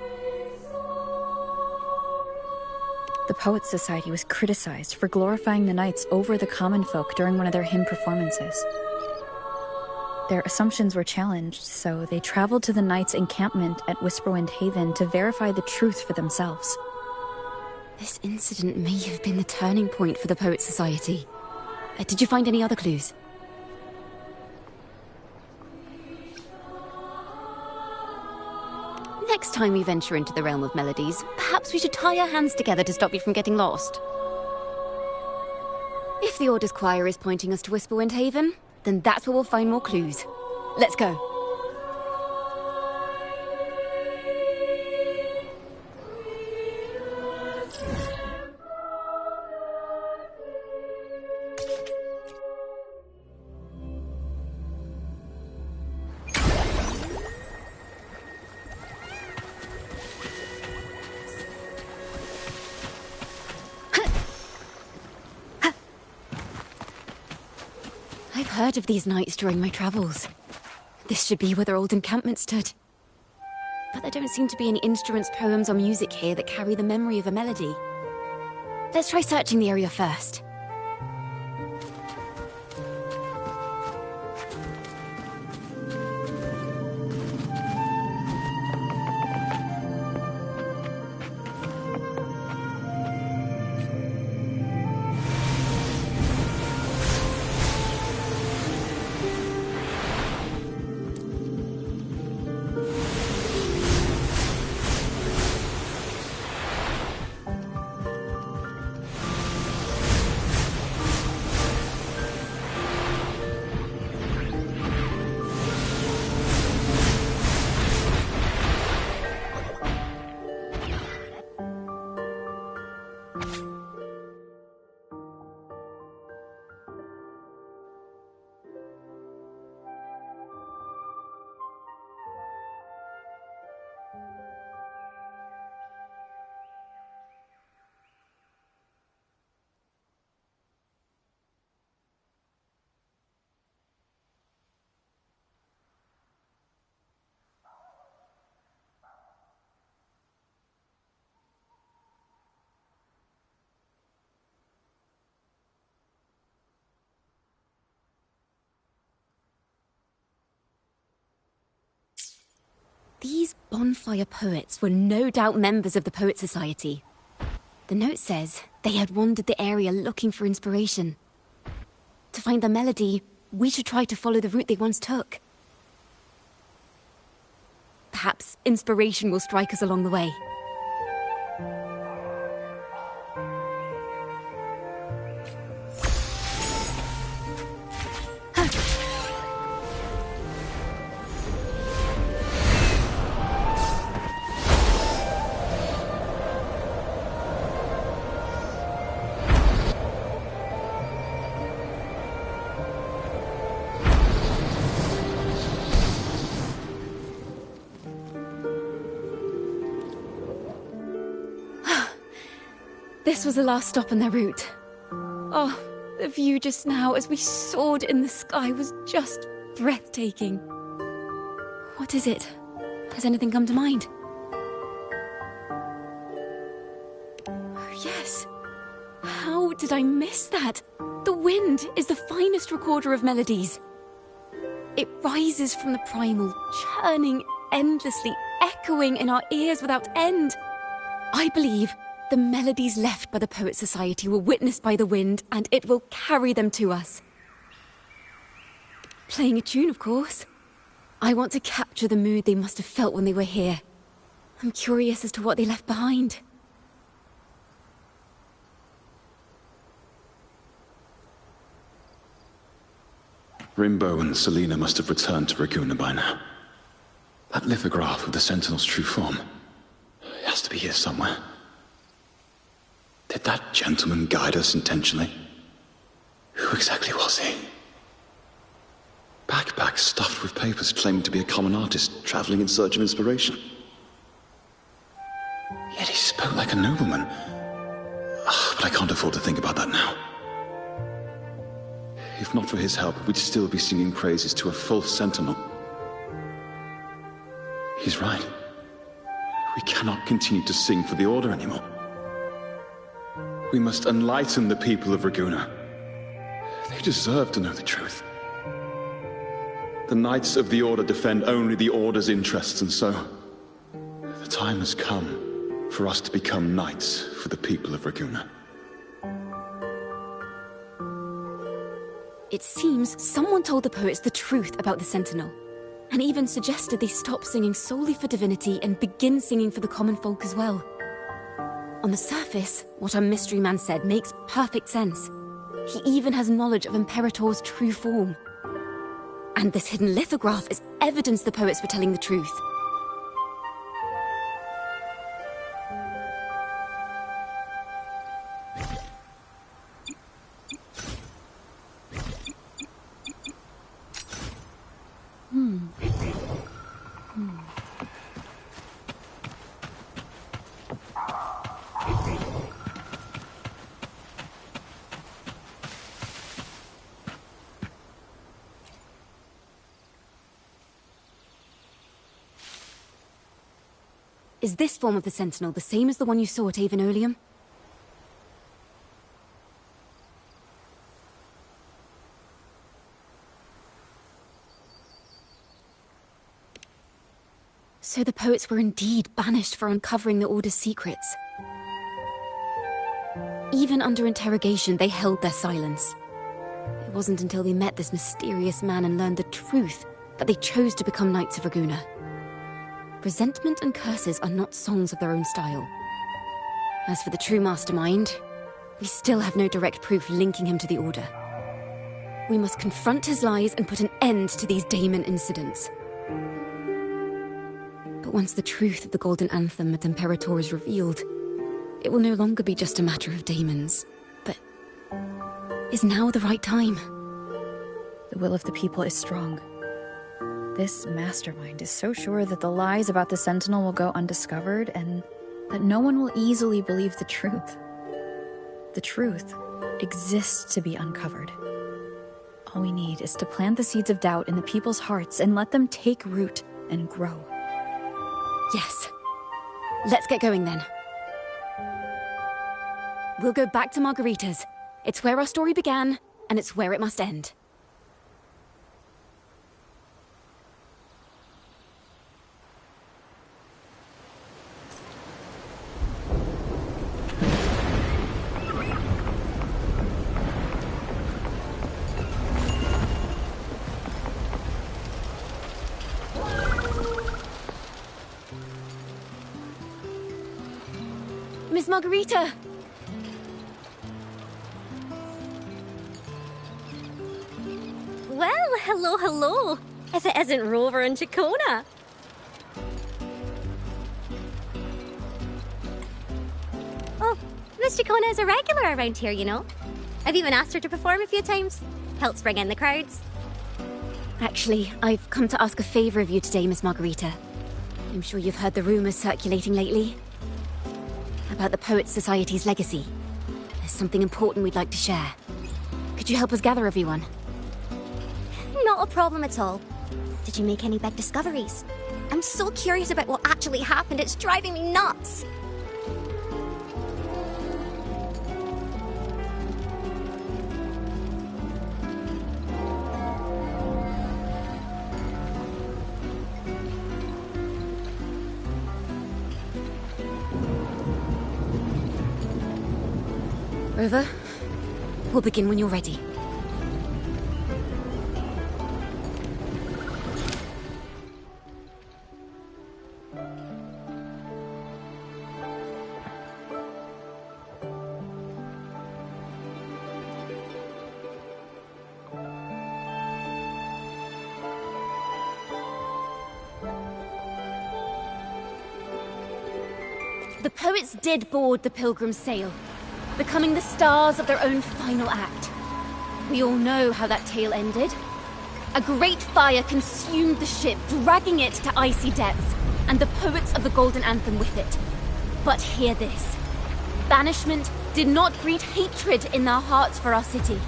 Speaker 9: The Poets Society was criticized for glorifying the knights over the common folk during one of their hymn performances. Their assumptions were challenged, so they traveled to the knights' encampment at Whisperwind Haven to verify the truth for themselves.
Speaker 17: This incident may have been the turning point for the Poets Society. Did you find any other clues? Next time we venture into the realm of melodies, perhaps we should tie our hands together to stop you from getting lost. If the Order's choir is pointing us to Whisperwind Haven, then that's where we'll find more clues. Let's go. I've heard of these nights during my travels. This should be where their old encampment stood. But there don't seem to be any instruments, poems, or music here that carry the memory of a melody. Let's try searching the area first. These bonfire poets were no doubt members of the Poet Society. The note says they had wandered the area looking for inspiration. To find the melody, we should try to follow the route they once took. Perhaps inspiration will strike us along the way. This was the last stop on their route. Oh, the view just now as we soared in the sky was just breathtaking. What is it? Has anything come to mind? Oh, yes. How did I miss that? The wind is the finest recorder of melodies. It rises from the primal, churning endlessly, echoing in our ears without end. I believe the melodies left by the Poet Society were witnessed by the wind, and it will carry them to us. Playing a tune, of course. I want to capture the mood they must have felt when they were here. I'm curious as to what they left behind.
Speaker 11: Rimbo and Selena must have returned to Raguna by now. That lithograph of the Sentinel's true form. It has to be here somewhere. Did that gentleman guide us intentionally? Who exactly was he? Backpack stuffed with papers claiming to be a common artist traveling in search of inspiration. Yet he spoke like a nobleman. But I can't afford to think about that now. If not for his help, we'd still be singing praises to a false sentinel. He's right. We cannot continue to sing for the Order anymore. We must enlighten the people of Raguna. They deserve to know the truth. The Knights of the Order defend only the Order's interests, and so the time has come for us to become knights for the people of Raguna.
Speaker 17: It seems someone told the poets the truth about the Sentinel, and even suggested they stop singing solely for divinity and begin singing for the common folk as well. On the surface, what our mystery man said makes perfect sense. He even has knowledge of Imperator's true form. And this hidden lithograph is evidence the poets were telling the truth. Is this form of the Sentinel the same as the one you saw at Avenolium? So the poets were indeed banished for uncovering the Order's secrets. Even under interrogation, they held their silence. It wasn't until they met this mysterious man and learned the truth that they chose to become Knights of Raguna. Resentment and curses are not songs of their own style. As for the true mastermind, we still have no direct proof linking him to the Order. We must confront his lies and put an end to these daemon incidents. But once the truth of the Golden Anthem at Imperator is revealed, it will no longer be just a matter of daemons. But is now the right time?
Speaker 9: The will of the people is strong. This mastermind is so sure that the lies about the Sentinel will go undiscovered and that no one will easily believe the truth. The truth exists to be uncovered. All we need is to plant the seeds of doubt in the people's hearts and let them take root and grow.
Speaker 17: Yes. Let's get going then. We'll go back to Margarita's. It's where our story began, and it's where it must end. Miss Margarita!
Speaker 18: Well, hello, hello. If it isn't Rover and Chacona. Oh, Miss Chacona is a regular around here, you know. I've even asked her to perform a few times. Helps bring in the crowds.
Speaker 17: Actually, I've come to ask a favor of you today, Miss Margarita. I'm sure you've heard the rumors circulating lately about the Poets Society's legacy. There's something important we'd like to share. Could you help us gather everyone?
Speaker 18: Not a problem at all. Did you make any big discoveries? I'm so curious about what actually happened, it's driving me nuts.
Speaker 17: Rover, we'll begin when you're ready. The poets did board the Pilgrim's sail, becoming the stars of their own final act. We all know how that tale ended. A great fire consumed the ship, dragging it to icy depths, and the poets of the Golden Anthem with it. But hear this. Banishment did not breed hatred in their hearts for our city,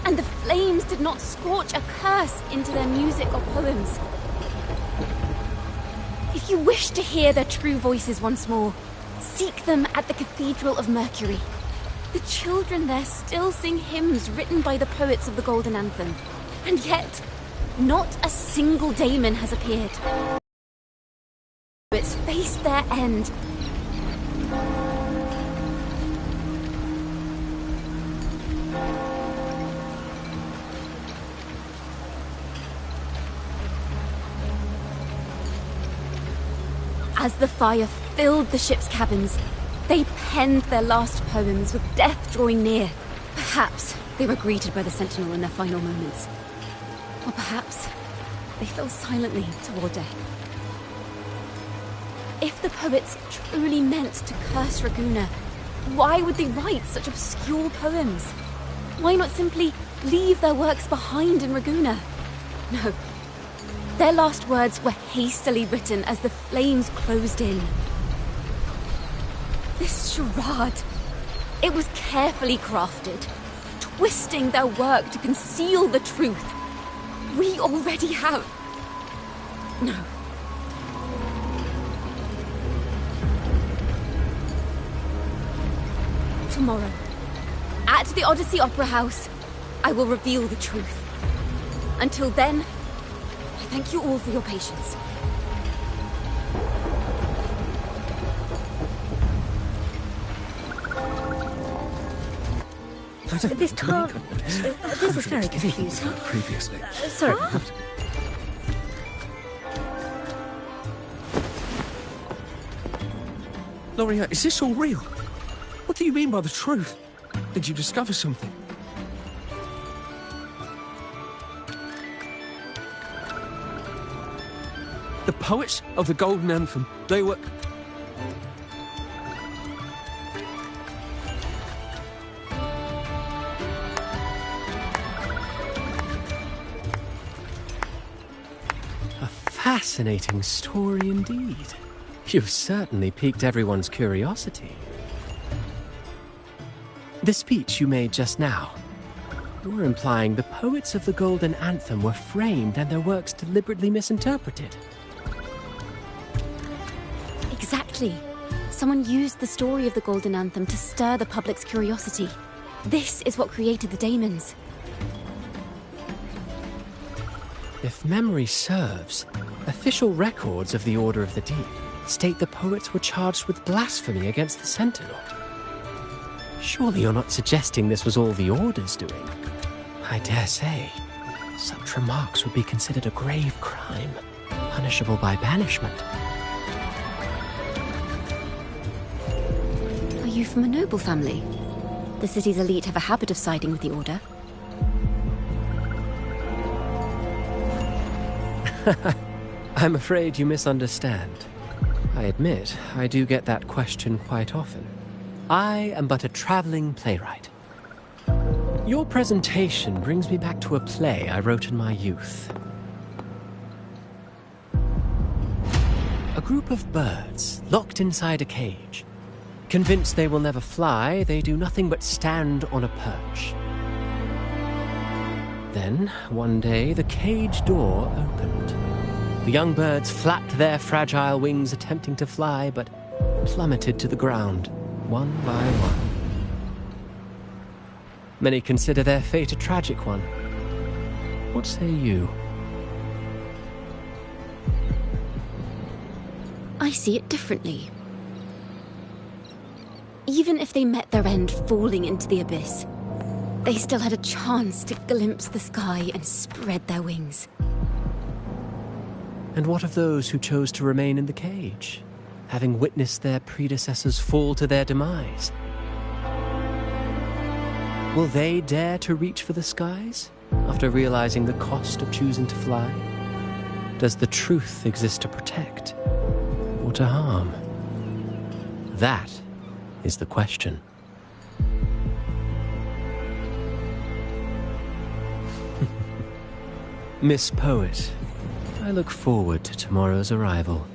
Speaker 17: and the flames did not scorch a curse into their music or poems. If you wish to hear their true voices once more, seek them at the Cathedral of Mercury. The children there still sing hymns written by the poets of the Golden Anthem. And yet, not a single daemon has appeared. It's faced their end. As the fire filled the ship's cabins, they penned their last poems with death drawing near. Perhaps they were greeted by the Sentinel in their final moments. Or perhaps they fell silently toward death. If the poets truly meant to curse Raguna, why would they write such obscure poems? Why not simply leave their works behind in Raguna? No. Their last words were hastily written as the flames closed in. This charade, it was carefully crafted, twisting their work to conceal the truth. We already have... No. Tomorrow, at the Odyssey Opera House, I will reveal the truth. Until then, I thank you all for your patience.
Speaker 8: This can't... This is very confusing.
Speaker 14: Previously.
Speaker 8: Sorry.
Speaker 2: Loria, is this all real? What do you mean by the truth? Did you discover something? The poets of the Golden Anthem, they were...
Speaker 4: A fascinating story indeed. You've certainly piqued everyone's curiosity. The speech you made just now, you're implying the poets of the Golden Anthem were framed and their works deliberately misinterpreted.
Speaker 17: Exactly. Someone used the story of the Golden Anthem to stir the public's curiosity. This is what created the daemons.
Speaker 4: If memory serves, official records of the Order of the Deep state the poets were charged with blasphemy against the Sentinel. Surely you're not suggesting this was all the Order's doing? I dare say, such remarks would be considered a grave crime, punishable by banishment.
Speaker 17: I you from a noble family? The city's elite have a habit of siding with the Order.
Speaker 4: I'm afraid you misunderstand. I admit, I do get that question quite often. I am but a traveling playwright. Your presentation brings me back to a play I wrote in my youth. A group of birds, locked inside a cage. Convinced they will never fly, they do nothing but stand on a perch. Then, one day, the cage door opened. The young birds flapped their fragile wings, attempting to fly, but plummeted to the ground, one by one. Many consider their fate a tragic one. What say you?
Speaker 17: I see it differently. Even if they met their end falling into the abyss, they still had a chance to glimpse the sky and spread their wings.
Speaker 4: And what of those who chose to remain in the cage, having witnessed their predecessors fall to their demise? Will they dare to reach for the skies, after realizing the cost of choosing to fly? Does the truth exist to protect, or to harm? That is the question. Miss Poet, I look forward to tomorrow's arrival.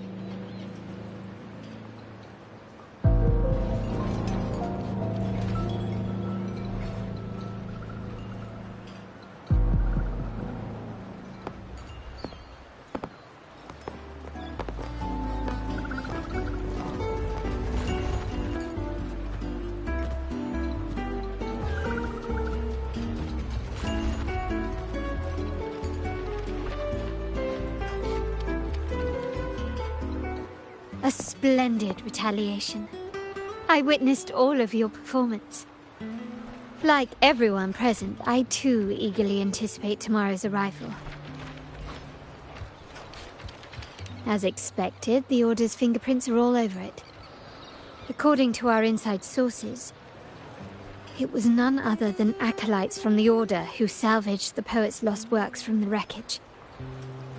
Speaker 1: A splendid retaliation. I witnessed all of your performance. Like everyone present, I too eagerly anticipate tomorrow's arrival. As expected, the Order's fingerprints are all over it. According to our inside sources, it was none other than acolytes from the Order who salvaged the poet's lost works from the wreckage.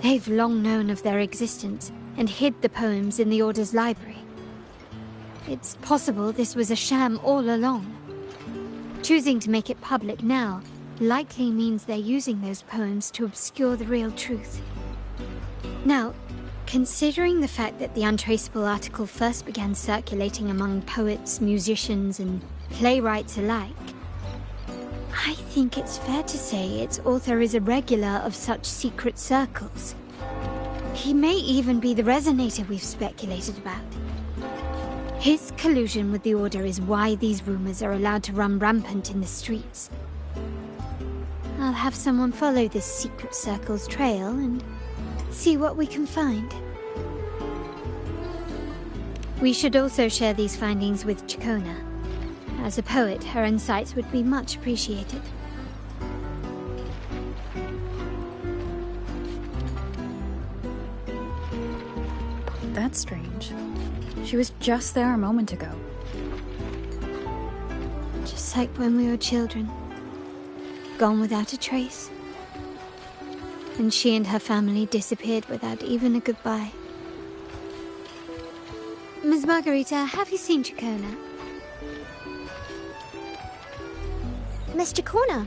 Speaker 1: They've long known of their existence and hid the poems in the Order's library. It's possible this was a sham all along. Choosing to make it public now likely means they're using those poems to obscure the real truth. Now, considering the fact that the untraceable article first began circulating among poets, musicians, and playwrights alike, I think it's fair to say its author is a regular of such secret circles. He may even be the resonator we've speculated about. His collusion with the Order is why these rumors are allowed to run rampant in the streets. I'll have someone follow this secret circle's trail and see what we can find. We should also share these findings with Chacona. As a poet, her insights would be much appreciated.
Speaker 9: That's strange. She was just there a moment ago.
Speaker 1: Just like when we were children. Gone without a trace. And she and her family disappeared without even a goodbye. Ms. Margarita, have you seen Chacona?
Speaker 18: Miss Chacona?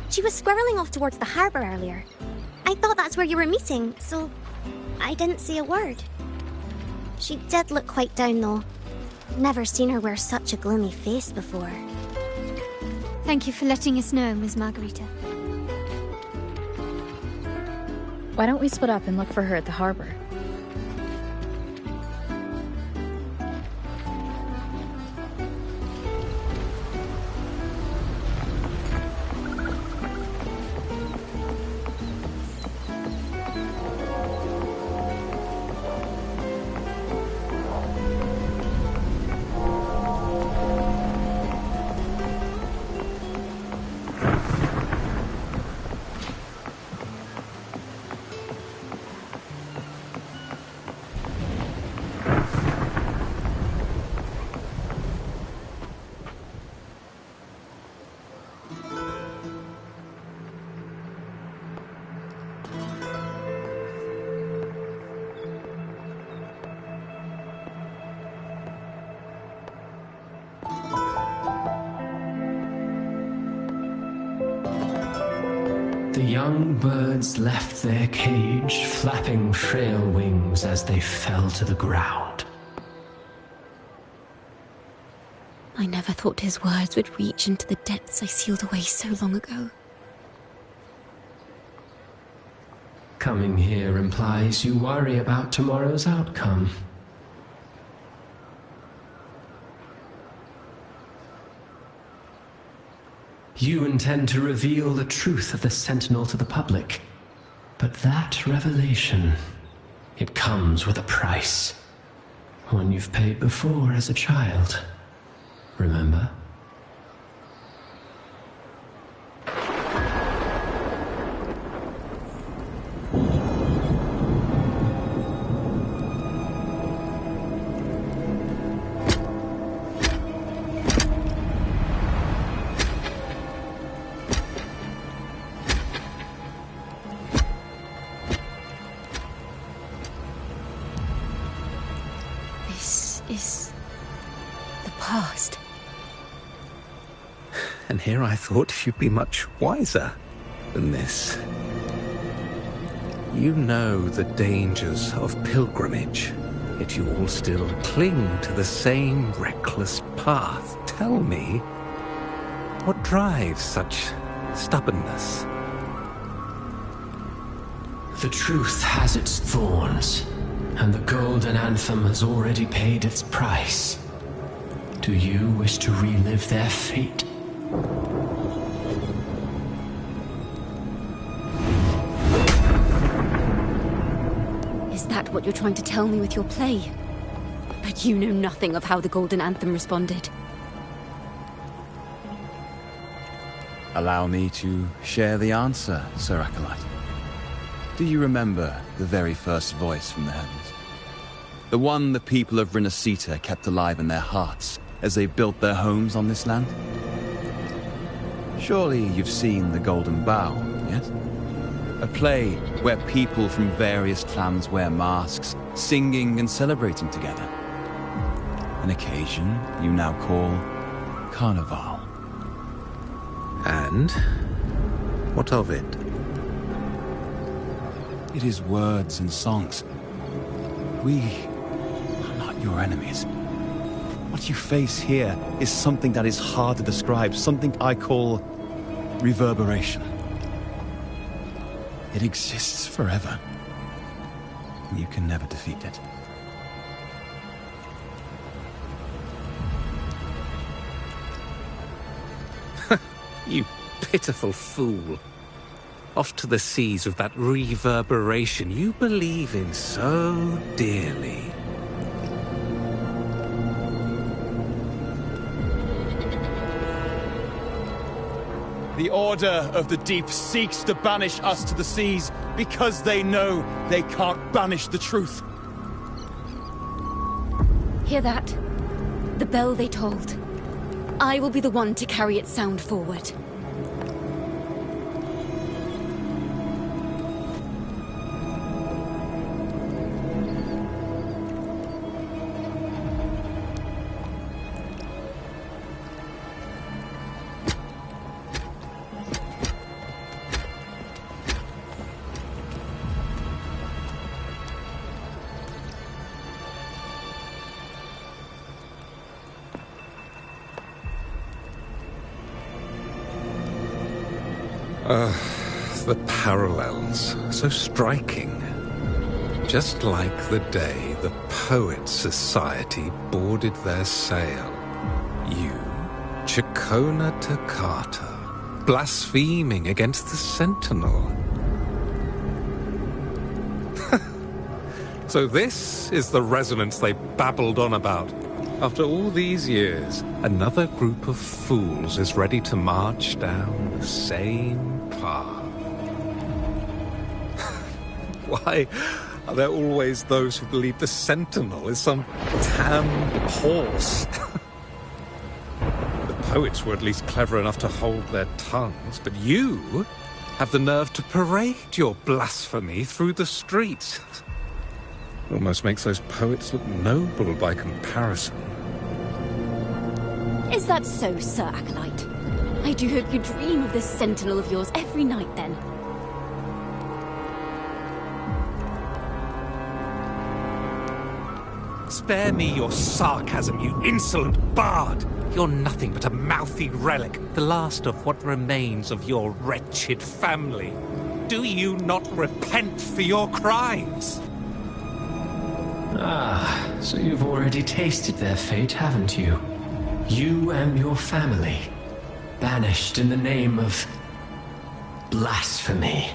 Speaker 18: She was squirreling off towards the harbor earlier. I thought that's where you were meeting, so I didn't say a word. She did look quite down, though. Never seen her wear such a gloomy face before.
Speaker 1: Thank you for letting us know, Ms. Margarita.
Speaker 9: Why don't we split up and look for her at the harbor?
Speaker 4: The young birds left their cage, flapping frail wings as they fell to the ground.
Speaker 17: I never thought his words would reach into the depths I sealed away so long ago.
Speaker 4: Coming here implies you worry about tomorrow's outcome. You intend to reveal the truth of the Sentinel to the public. But that revelation, it comes with a price. One you've paid before as a child. Remember?
Speaker 10: And here I thought you'd be much wiser than this. You know the dangers of pilgrimage, yet you all still cling to the same reckless path. Tell me, what drives such stubbornness?
Speaker 4: The truth has its thorns, and the Golden Anthem has already paid its price. Do you wish to relive their fate?
Speaker 17: Is that what you're trying to tell me with your play? But you know nothing of how the Golden Anthem responded.
Speaker 11: Allow me to share the answer, Sir Acolyte. Do you remember the very first voice from the heavens? The one the people of Renacita kept alive in their hearts as they built their homes on this land? Surely you've seen The Golden Bough, yes? A play where people from various clans wear masks, singing and celebrating together. An occasion you now call Carnival.
Speaker 10: And what of it?
Speaker 11: It is words and songs. We are not your enemies. What you face here is something that is hard to describe, something I call reverberation. It exists forever. You can never defeat it.
Speaker 10: You pitiful fool. Off to the seas with that reverberation you believe in so dearly.
Speaker 12: The Order of the Deep seeks to banish us to the seas because they know they can't banish the truth.
Speaker 17: Hear that? The bell they tolled. I will be the one to carry its sound forward.
Speaker 10: The parallels, so striking. Just like the day the Poets' Society boarded their sail. You, Chacona Toccata, blaspheming against the Sentinel. So this is the resonance they babbled on about. After all these years, another group of fools is ready to march down the same path. Why are there always those who believe the Sentinel is some tam horse? The poets were at least clever enough to hold their tongues, but you have the nerve to parade your blasphemy through the streets. Almost makes those poets look noble by comparison.
Speaker 17: Is that so, Sir Acolyte? I do hope you dream of this Sentinel of yours every night, then.
Speaker 19: Spare me your sarcasm, you insolent bard! You're nothing but a mouthy relic, the last of what remains of your wretched family. Do you not repent for your crimes?
Speaker 4: Ah, so you've already tasted their fate, haven't you? You and your family, banished in the name of blasphemy.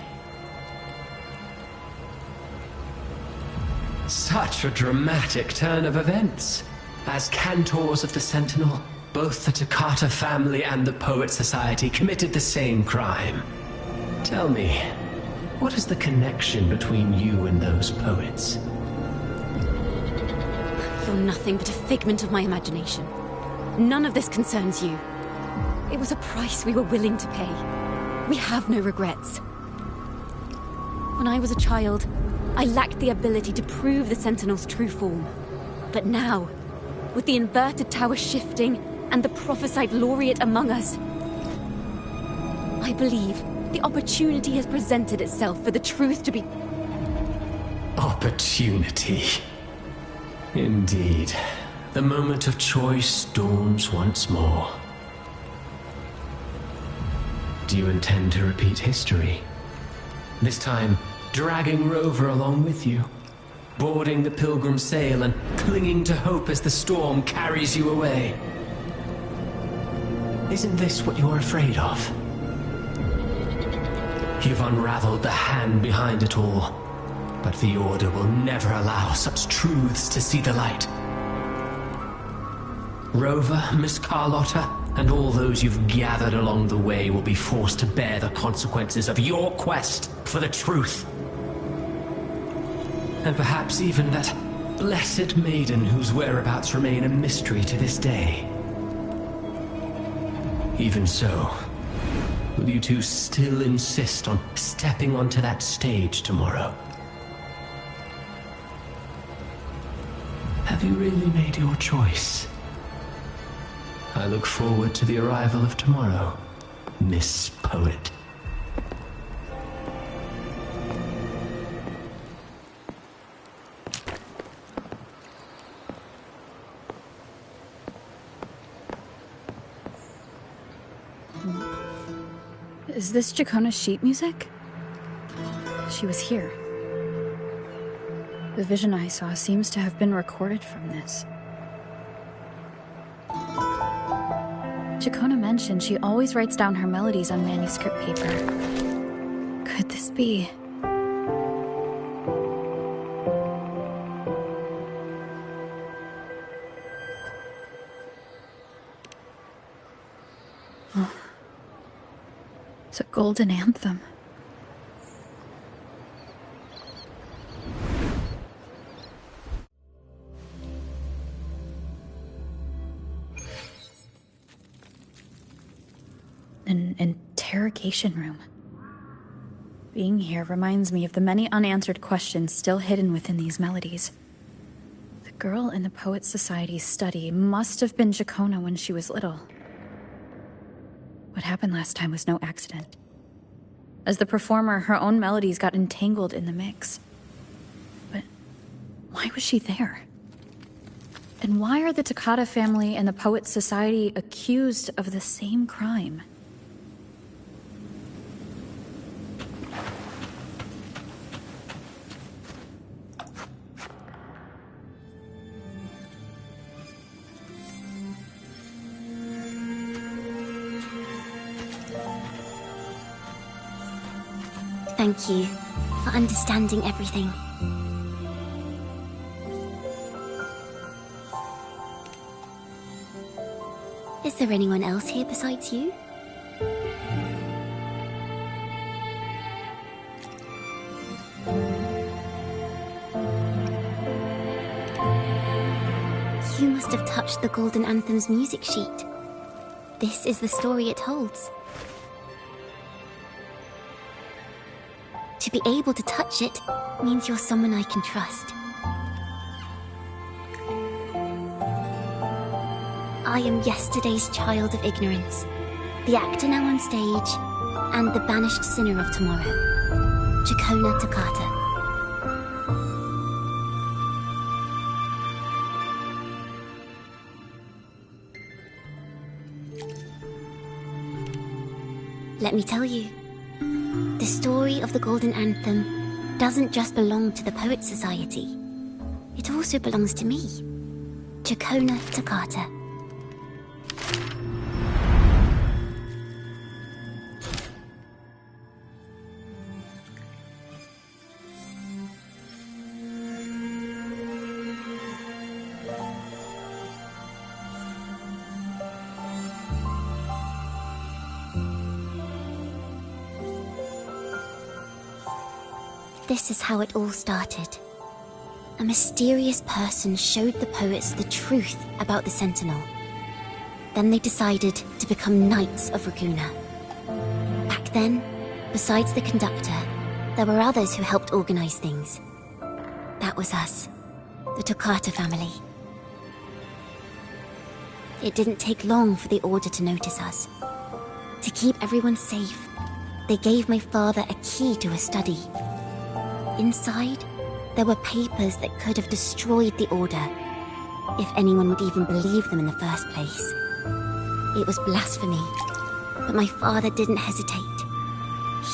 Speaker 4: Such a dramatic turn of events. As cantors of the Sentinel, both the Toccata family and the Poet Society committed the same crime. Tell me, what is the connection between you and those poets?
Speaker 17: You're nothing but a figment of my imagination. None of this concerns you. It was a price we were willing to pay. We have no regrets. When I was a child, I lacked the ability to prove the Sentinel's true form. But now, with the inverted tower shifting and the prophesied laureate among us, I believe the opportunity has presented itself for the truth to be...
Speaker 4: Opportunity. Indeed. The moment of choice dawns once more. Do you intend to repeat history? This time, dragging Rover along with you, boarding the pilgrim sail and clinging to hope as the storm carries you away. Isn't this what you're afraid of? You've unraveled the hand behind it all, but the Order will never allow such truths to see the light. Rover, Miss Carlotta, and all those you've gathered along the way will be forced to bear the consequences of your quest for the truth. And perhaps even that blessed maiden whose whereabouts remain a mystery to this day. Even so, will you two still insist on stepping onto that stage tomorrow? Have you really made your choice? I look forward to the arrival of tomorrow, Miss Poet.
Speaker 9: Is this Jacona's sheet music? She was here. The vision I saw seems to have been recorded from this. Jacona mentioned she always writes down her melodies on manuscript paper. Could this be? Oh. It's a golden anthem. An interrogation room. Being here reminds me of the many unanswered questions still hidden within these melodies. The girl in the Poet Society's study must have been Jacona when she was little. What happened last time was no accident. As the performer, her own melodies got entangled in the mix. But why was she there? And why are the Toccata family and the Poet Society accused of the same crime?
Speaker 13: Thank you for understanding everything. Is there anyone else here besides you? You must have touched the Golden Anthem's music sheet. This is the story it holds. To be able to touch it means you're someone I can trust. I am yesterday's child of ignorance, the actor now on stage, and the banished sinner of tomorrow, Jacona Toccata.
Speaker 6: Let me tell you. The story of the Golden Anthem doesn't just belong to the Poet Society. It also belongs to me, Chakona Takata. This is how it all started. A mysterious person showed the poets the truth about the Sentinel. Then they decided to become Knights of Raguna. Back then, besides the conductor, there were others who helped organize things. That was us, the Takata family. It didn't take long for the Order to notice us. To keep everyone safe, they gave my father a key to a study. Inside, there were papers that could have destroyed the Order, if anyone would even believe them in the first place. It was blasphemy, but my father didn't hesitate.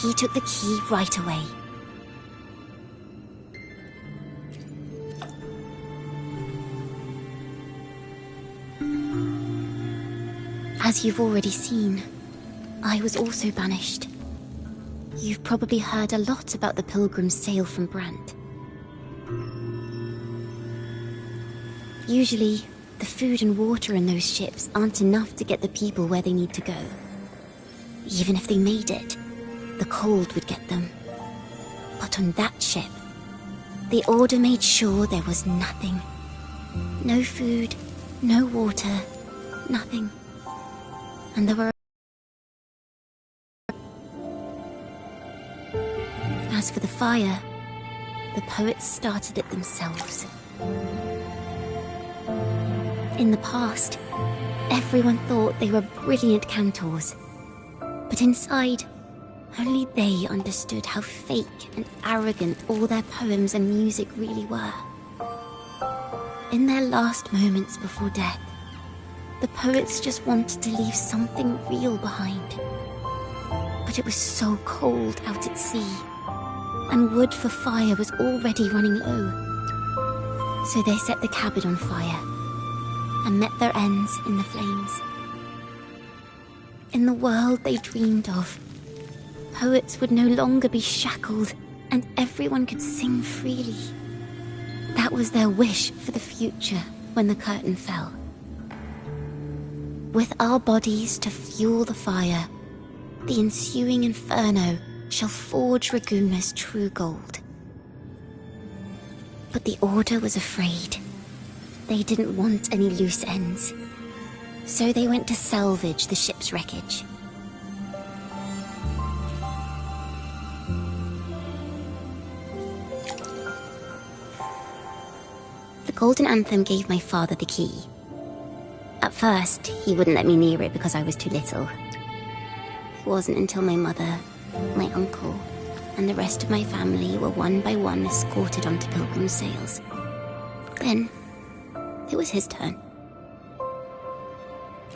Speaker 6: He took the key right away. As you've already seen, I was also banished. You've probably heard a lot about the pilgrims' sail from Brant. Usually, the food and water in those ships aren't enough to get the people where they need to go. Even if they made it, the cold would get them. But on that ship, the Order made sure there was nothing. No food, no water, nothing. And there were... As for the fire, the poets started it themselves. In the past, everyone thought they were brilliant cantors. But inside, only they understood how fake and arrogant all their poems and music really were. In their last moments before death, the poets just wanted to leave something real behind. But it was so cold out at sea, and wood for fire was already running low. So they set the cabin on fire, and met their ends in the flames. In the world they dreamed of, poets would no longer be shackled, and everyone could sing freely. That was their wish for the future when the curtain fell. With our bodies to fuel the fire, the ensuing inferno shall forge Raguna's true gold. But the Order was afraid. They didn't want any loose ends. So they went to salvage the ship's wreckage. The Golden Anthem gave my father the key. At first, he wouldn't let me near it because I was too little. It wasn't until my mother, my uncle, and the rest of my family were one by one escorted onto pilgrim sails. Then, it was his turn.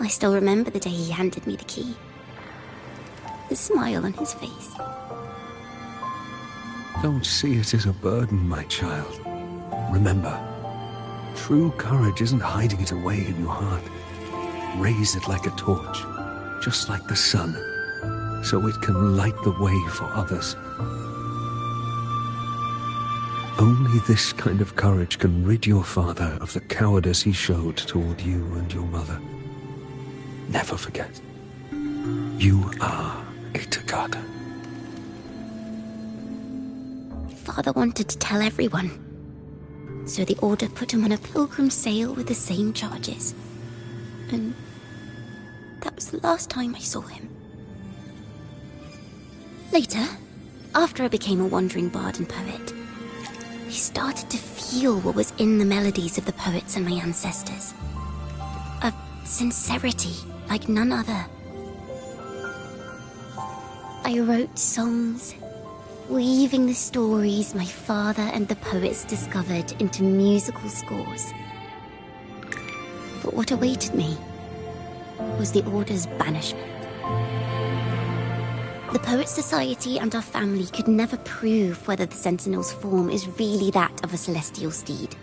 Speaker 6: I still remember the day he handed me the key. The smile on his face.
Speaker 20: Don't see it as a burden, my child. Remember, true courage isn't hiding it away in your heart. Raise it like a torch, just like the sun, so it can light the way for others. Only this kind of courage can rid your father of the cowardice he showed toward you and your mother. Never forget, you are a Takata.
Speaker 6: Father wanted to tell everyone, so the Order put him on a pilgrim sail with the same charges. And that was the last time I saw him. Later, after I became a wandering bard and poet, I started to feel what was in the melodies of the poets and my ancestors. A sincerity like none other. I wrote songs, weaving the stories my father and the poets discovered into musical scores. But what awaited me was the Order's banishment. The Poet Society and our family could never prove whether the Sentinel's form is really that of a celestial steed.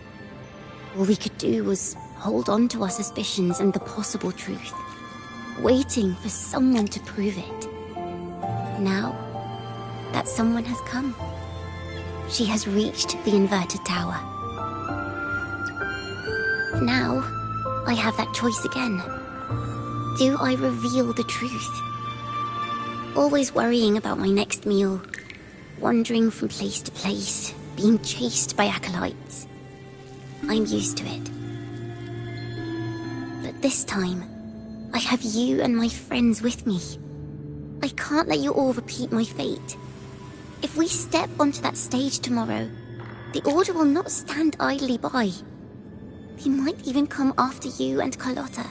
Speaker 6: All we could do was hold on to our suspicions and the possible truth, waiting for someone to prove it. Now, that someone has come. She has reached the inverted tower. Now, I have that choice again. Do I reveal the truth? Always worrying about my next meal, wandering from place to place, being chased by acolytes. I'm used to it. But this time, I have you and my friends with me. I can't let you all repeat my fate. If we step onto that stage tomorrow, the Order will not stand idly by. They might even come after you and Carlotta.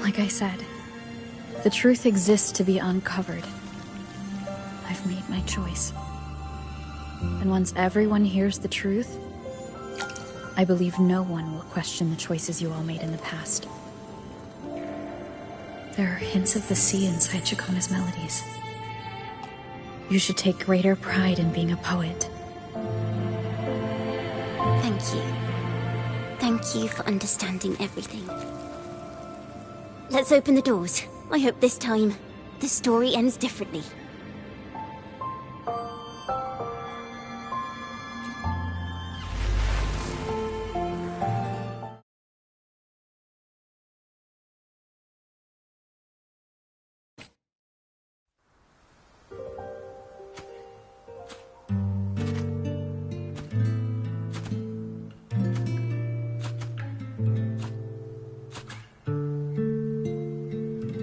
Speaker 9: Like I said, the truth exists to be uncovered. I've made my choice. And once everyone hears the truth, I believe no one will question the choices you all made in the past. There are hints of the sea inside Chacona's melodies. You should take greater pride in being a poet.
Speaker 6: Thank you. Thank you for understanding everything. Let's open the doors. I hope this time, the story ends differently.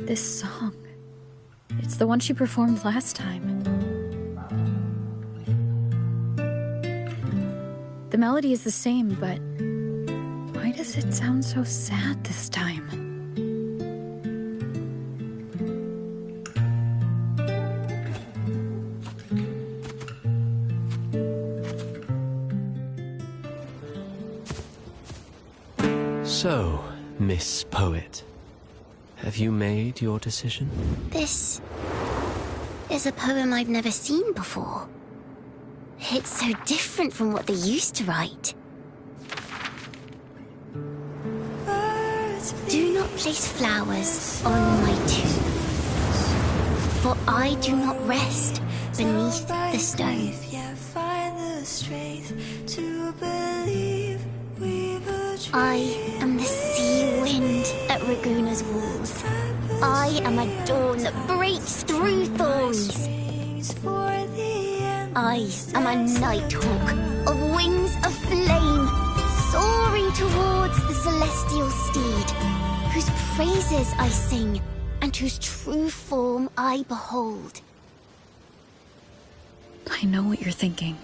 Speaker 9: This song. It's the one she performed last time. The melody is the same, but why does it sound so sad this time?
Speaker 4: So, Miss Poet, have you made your decision?
Speaker 6: This is a poem I've never seen before. It's so different from what they used to write. Do not place flowers on my tomb, for I do not rest beneath the stone. I am the sea wind at Raguna's walls. I am a dawn that breaks through thorns. I am a nighthawk of wings of flame, soaring towards the celestial steed, whose praises I sing and whose true form I behold.
Speaker 9: I know what you're thinking.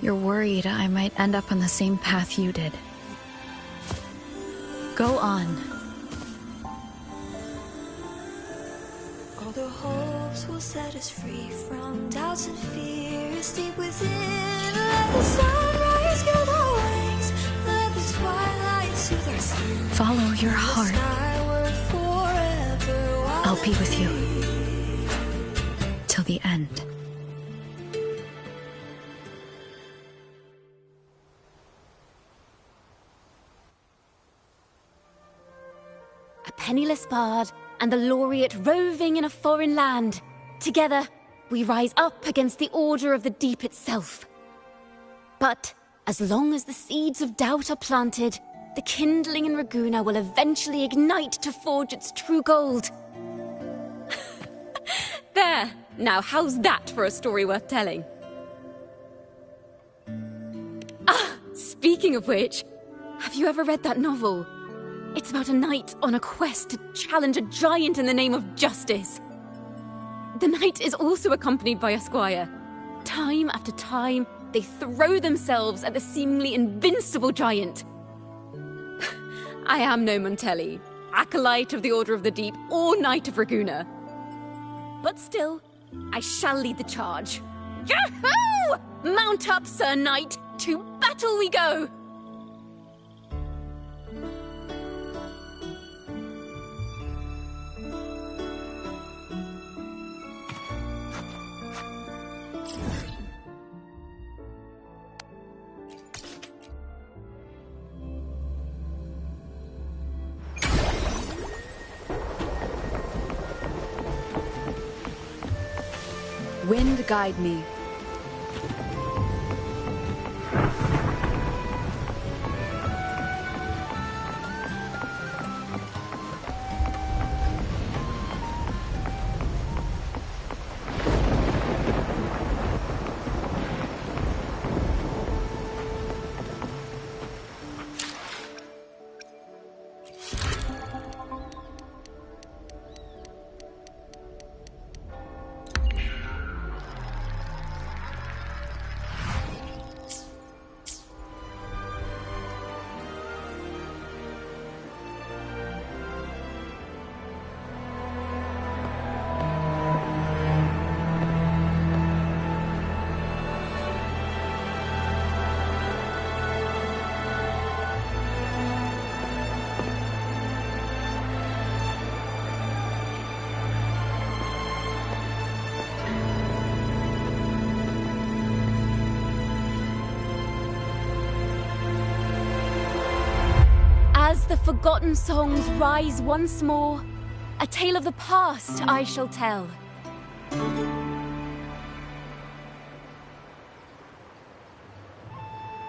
Speaker 9: You're worried I might end up on the same path you did. Go on.
Speaker 5: All the hopes will set us free from doubts and fears deep within. Let the sunrise get our wings. Let the twilight soothe our skin.
Speaker 9: Follow your heart. I'll be with you. Till the end.
Speaker 17: A penniless bard and the laureate roving in a foreign land. Together, we rise up against the Order of the Deep itself. But as long as the seeds of doubt are planted, the kindling in Raguna will eventually ignite to forge its true gold. There! Now how's that for a story worth telling? Ah! Speaking of which, have you ever read that novel? It's about a knight on a quest to challenge a giant in the name of justice. The knight is also accompanied by a squire. Time after time, they throw themselves at the seemingly invincible giant. I am no Montelli, acolyte of the Order of the Deep, or Knight of Raguna. But still, I shall lead the charge. Yahoo! Mount up, Sir Knight! To battle we go!
Speaker 7: Wind guide me.
Speaker 6: As the forgotten songs rise once more, a tale of the past I shall tell.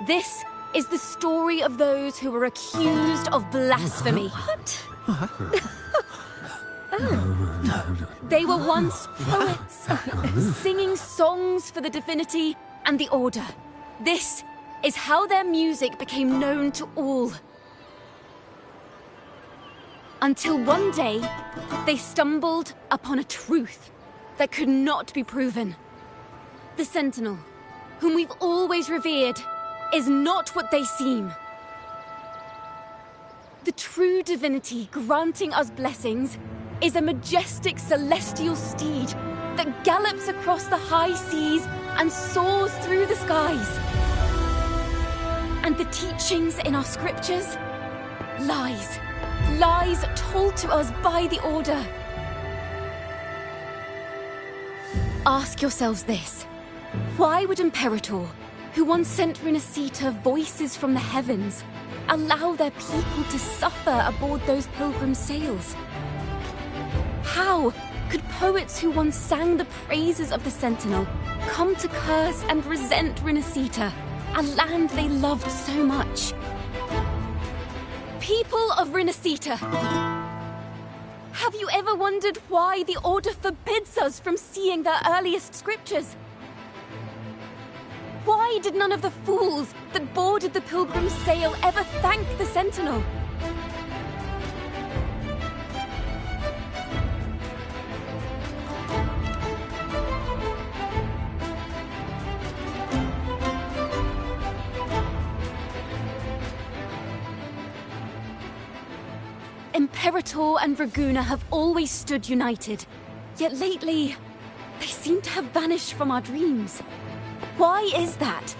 Speaker 6: This is the story of those who were accused of blasphemy. They were once poets, singing songs for the divinity and the Order. This is how their music became known to all. Until one day, they stumbled upon a truth that could not be proven. The Sentinel, whom we've always revered, is not what they seem. The true divinity granting us blessings is a majestic celestial steed that gallops across the high seas and soars through the skies. And the teachings in our scriptures? Lies. Lies told to us by the Order. Ask yourselves this. Why would Imperator, who once sent Renacita voices from the heavens, allow their people to suffer aboard those pilgrim sails? How could poets who once sang the praises of the Sentinel come to curse and resent Renacita, a land they loved so much? People of Renacita, have you ever wondered why the Order forbids us from seeing their earliest scriptures? Why did none of the fools that boarded the Pilgrim's sail ever thank the Sentinel? Imperator and Raguna have always stood united, yet lately, they seem to have vanished from our dreams. Why is that?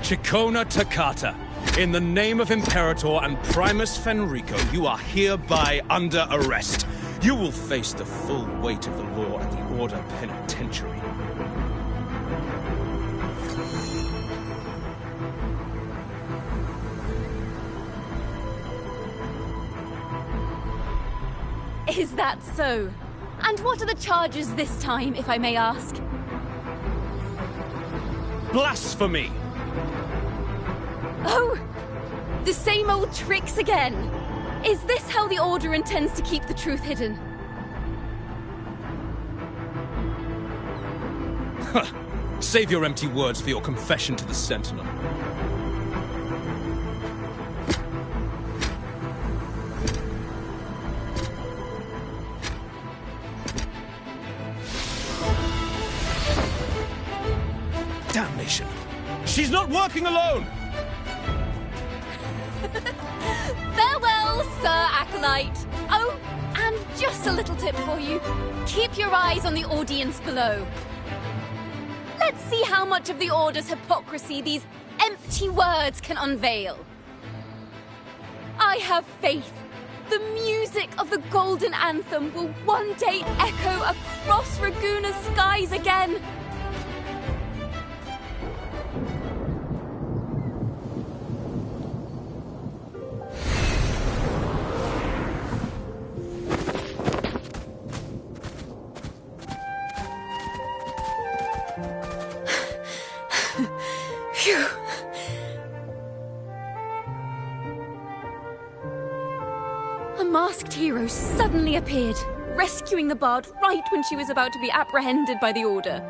Speaker 2: Chikona Takata, in the name of Imperator and Primus Fenrico, you are hereby under arrest. You will face the full weight of the law at the Order Penitentiary.
Speaker 6: Is that so? And what are the charges this time, if I may ask?
Speaker 2: Blasphemy!
Speaker 6: Oh! The same old tricks again! Is this how the Order intends to keep the truth hidden?
Speaker 2: Save your empty words for your confession to the Sentinel. Damnation! She's not working alone!
Speaker 6: Farewell, Sir Acolyte! Oh, and just a little tip for you. Keep your eyes on the audience below. Let's see how much of the Order's hypocrisy these empty words can unveil. I have faith. The music of the Golden Anthem will one day echo across Raguna's skies again.
Speaker 17: A masked hero suddenly appeared, rescuing the bard right when she was about to be apprehended by the Order.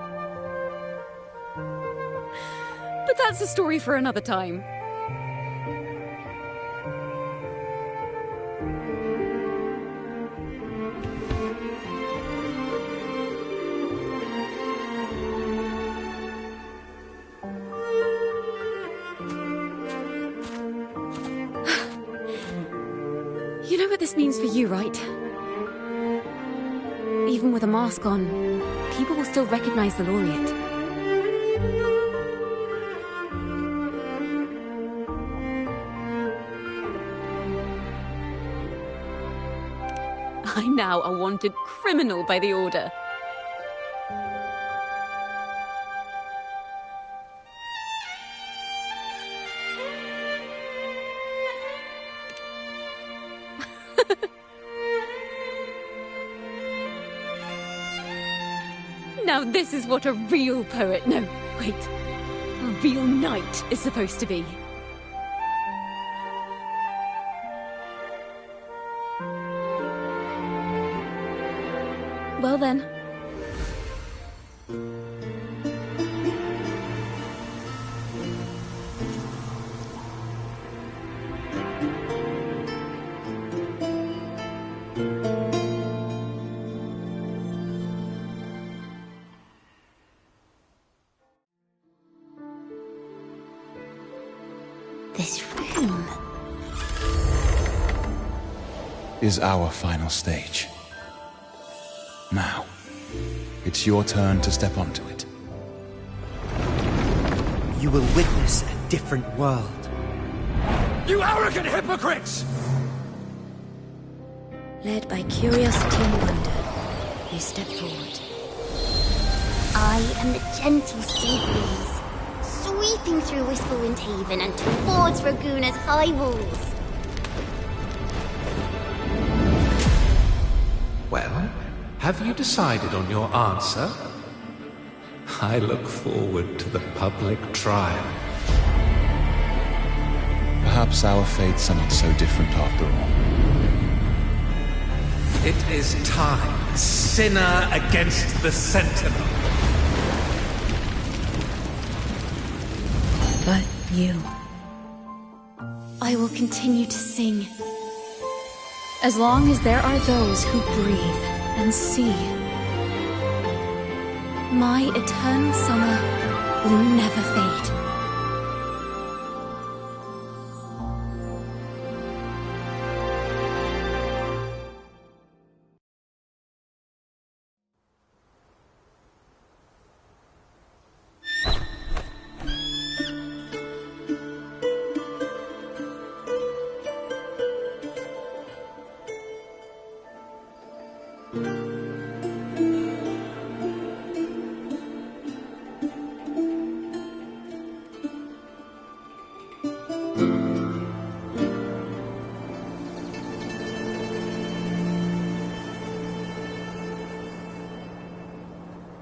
Speaker 17: But that's a story for another time. You know what this means for you, right? Even with a mask on, people will still recognize the laureate. I'm now a wanted criminal by the Order. Now this is what a real poet, no, wait, a real knight is supposed to be. Well then.
Speaker 13: This room
Speaker 11: is our final stage. Now, it's your turn to step onto it.
Speaker 12: You will witness a different world.
Speaker 16: You arrogant hypocrites!
Speaker 17: Led by curiosity and wonder, they step forward.
Speaker 13: I am the gentle sea breeze, sweeping through Whisperwind Haven and towards Raguna's high walls.
Speaker 19: Well, have you decided on your answer? I look forward to the public trial.
Speaker 11: Perhaps our fates are not so different after all.
Speaker 19: It is time, sinner against the Sentinel.
Speaker 17: But you. I will continue to sing.
Speaker 9: As long as there are those who breathe and see.
Speaker 17: My eternal summer will never fade.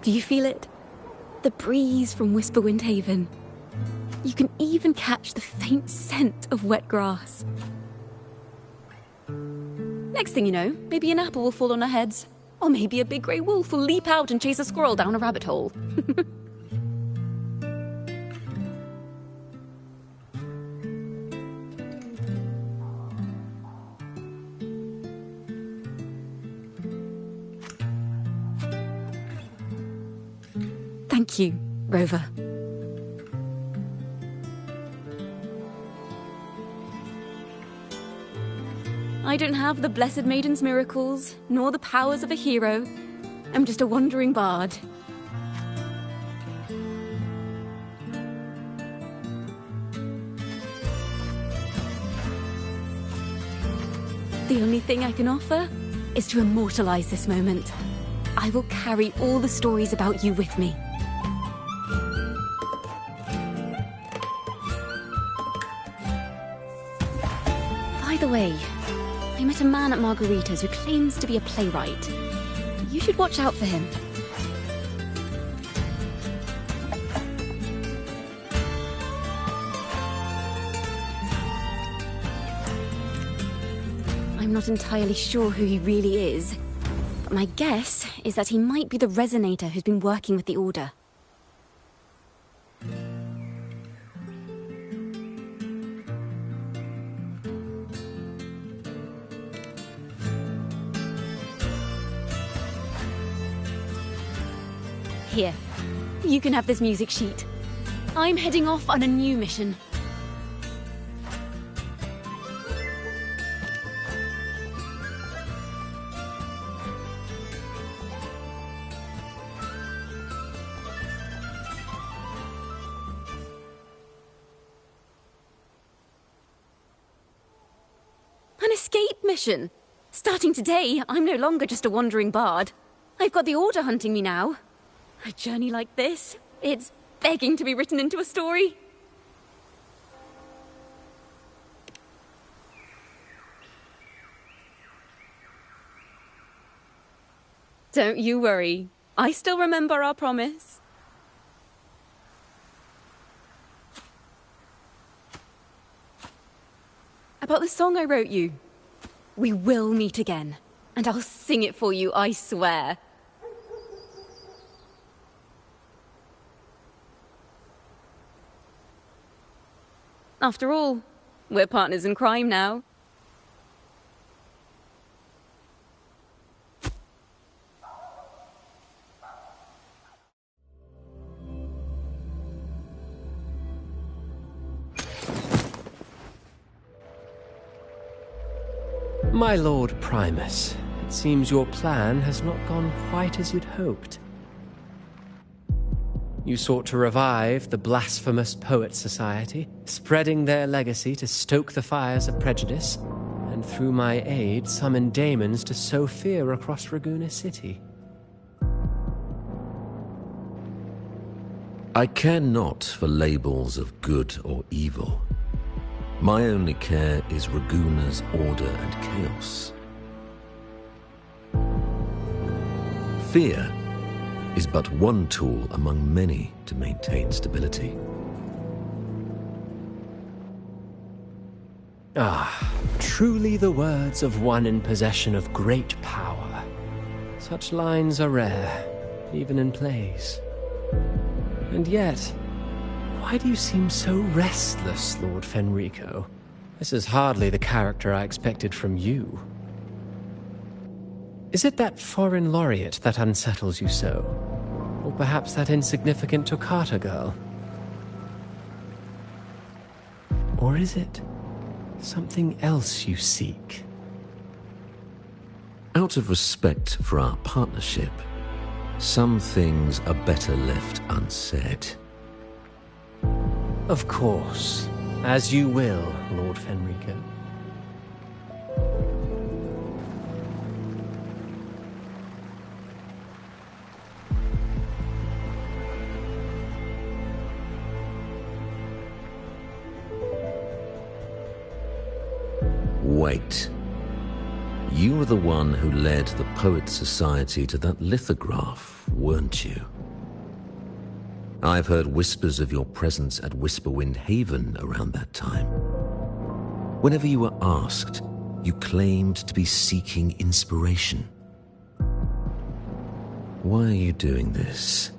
Speaker 17: Do you feel it? The breeze from Whisperwind Haven. You can even catch the faint scent of wet grass. Next thing you know, maybe an apple will fall on our heads. Or maybe a big grey wolf will leap out and chase a squirrel down a rabbit hole. Thank you, Rover. I don't have the Blessed Maiden's miracles, nor the powers of a hero. I'm just a wandering bard. The only thing I can offer is to immortalize this moment. I will carry all the stories about you with me. By the way, I met a man at Margarita's who claims to be a playwright. You should watch out for him. I'm I'm not entirely sure who he really is, but my guess is that he might be the resonator who's been working with the Order. Here, you can have this music sheet. I'm heading off on a new mission. An escape mission! Starting today, I'm no longer just a wandering bard. I've got the Order hunting me now. A journey like this, it's begging to be written into a story. Don't you worry. I still remember our promise. About the song I wrote you. We will meet again, and I'll sing it for you, I swear. After all, we're partners in crime now.
Speaker 4: My Lord Primus, it seems your plan has not gone quite as you'd hoped. You sought to revive the blasphemous Poets Society, spreading their legacy to stoke the fires of prejudice, and through my aid summon daemons to sow fear across Raguena City.
Speaker 21: I care not for labels of good or evil. My only care is Raguena's order and chaos. Fear is but one tool among many to maintain stability.
Speaker 4: Ah, truly the words of one in possession of great power. Such lines are rare, even in plays. And yet, why do you seem so restless, Lord Fenrico? This is hardly the character I expected from you. Is it that foreign laureate that unsettles you so? Or perhaps that insignificant Toccata girl? Or is it something else you seek?
Speaker 21: Out of respect for our partnership, some things are better left unsaid.
Speaker 4: Of course. As you will, Lord Fenrico.
Speaker 21: Wait. You were the one who led the Poets Society to that lithograph, weren't you? I've heard whispers of your presence at Whisperwind Haven around that time. Whenever you were asked, you claimed to be seeking inspiration. Why are you doing this?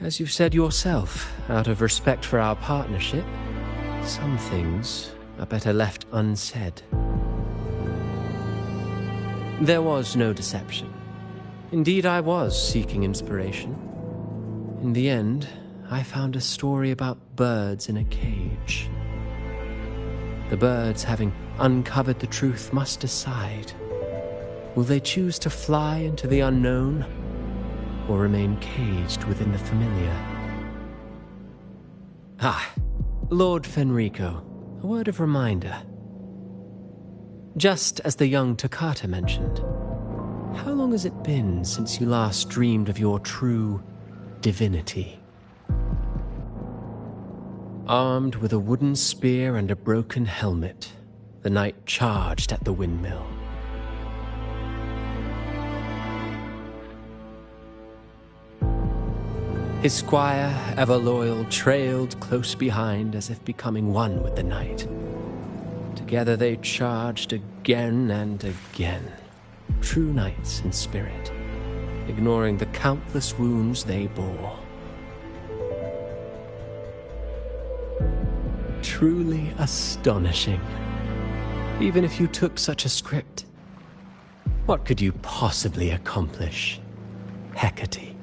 Speaker 4: As you've said yourself, out of respect for our partnership, some things are better left unsaid. There was no deception. Indeed, I was seeking inspiration. In the end, I found a story about birds in a cage. The birds, having uncovered the truth, must decide. Will they choose to fly into the unknown, or remain caged within the familiar? Ah, Lord Fenrico, a word of reminder. Just as the young Toccata mentioned, how long has it been since you last dreamed of your true divinity? Armed with a wooden spear and a broken helmet, the knight charged at the windmill. His squire, ever loyal, trailed close behind as if becoming one with the knight. Together they charged again and again, true knights in spirit, ignoring the countless wounds they bore. Truly astonishing. Even if you took such a script, what could you possibly accomplish, Hecate?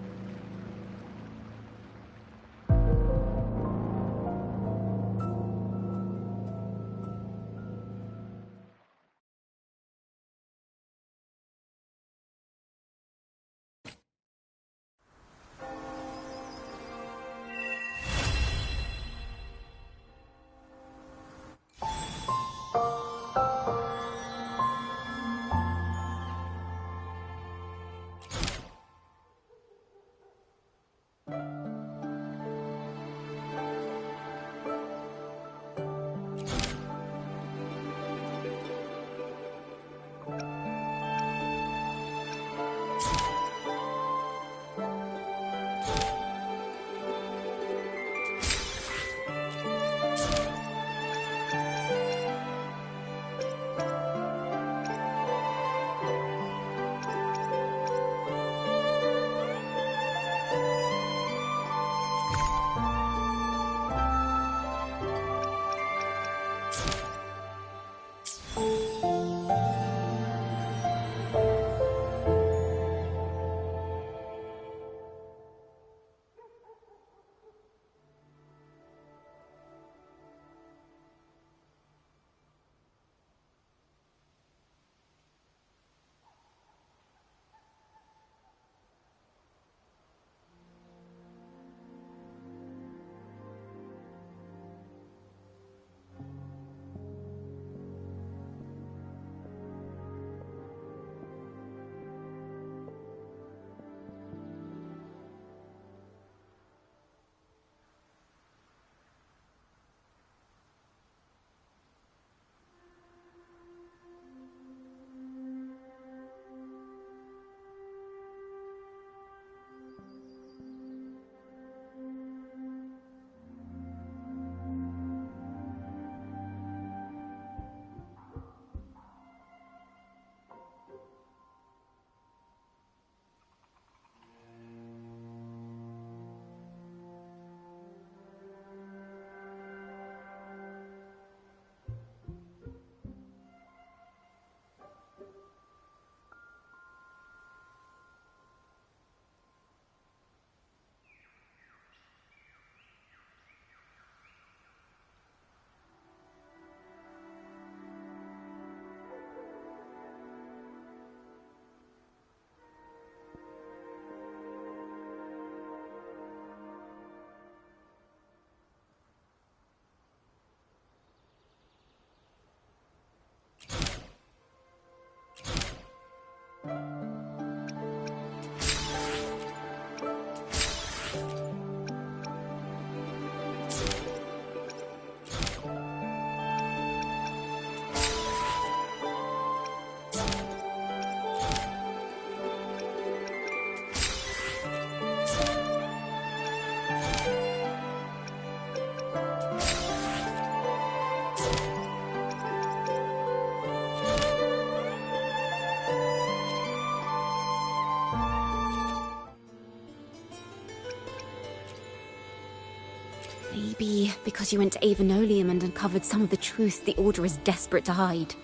Speaker 6: Maybe because you went to Avenolium and uncovered some of the truth the Order is desperate to hide.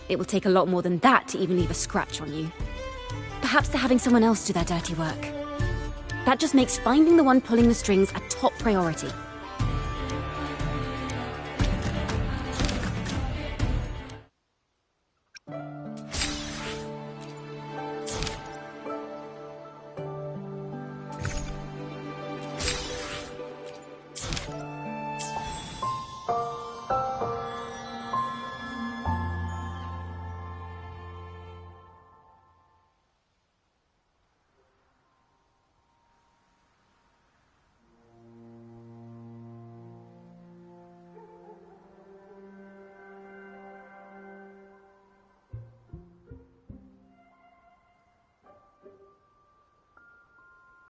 Speaker 6: It will take a lot more than that to even leave a scratch on you. Perhaps they're having someone else do their dirty work. That just makes finding the one pulling the strings a top priority.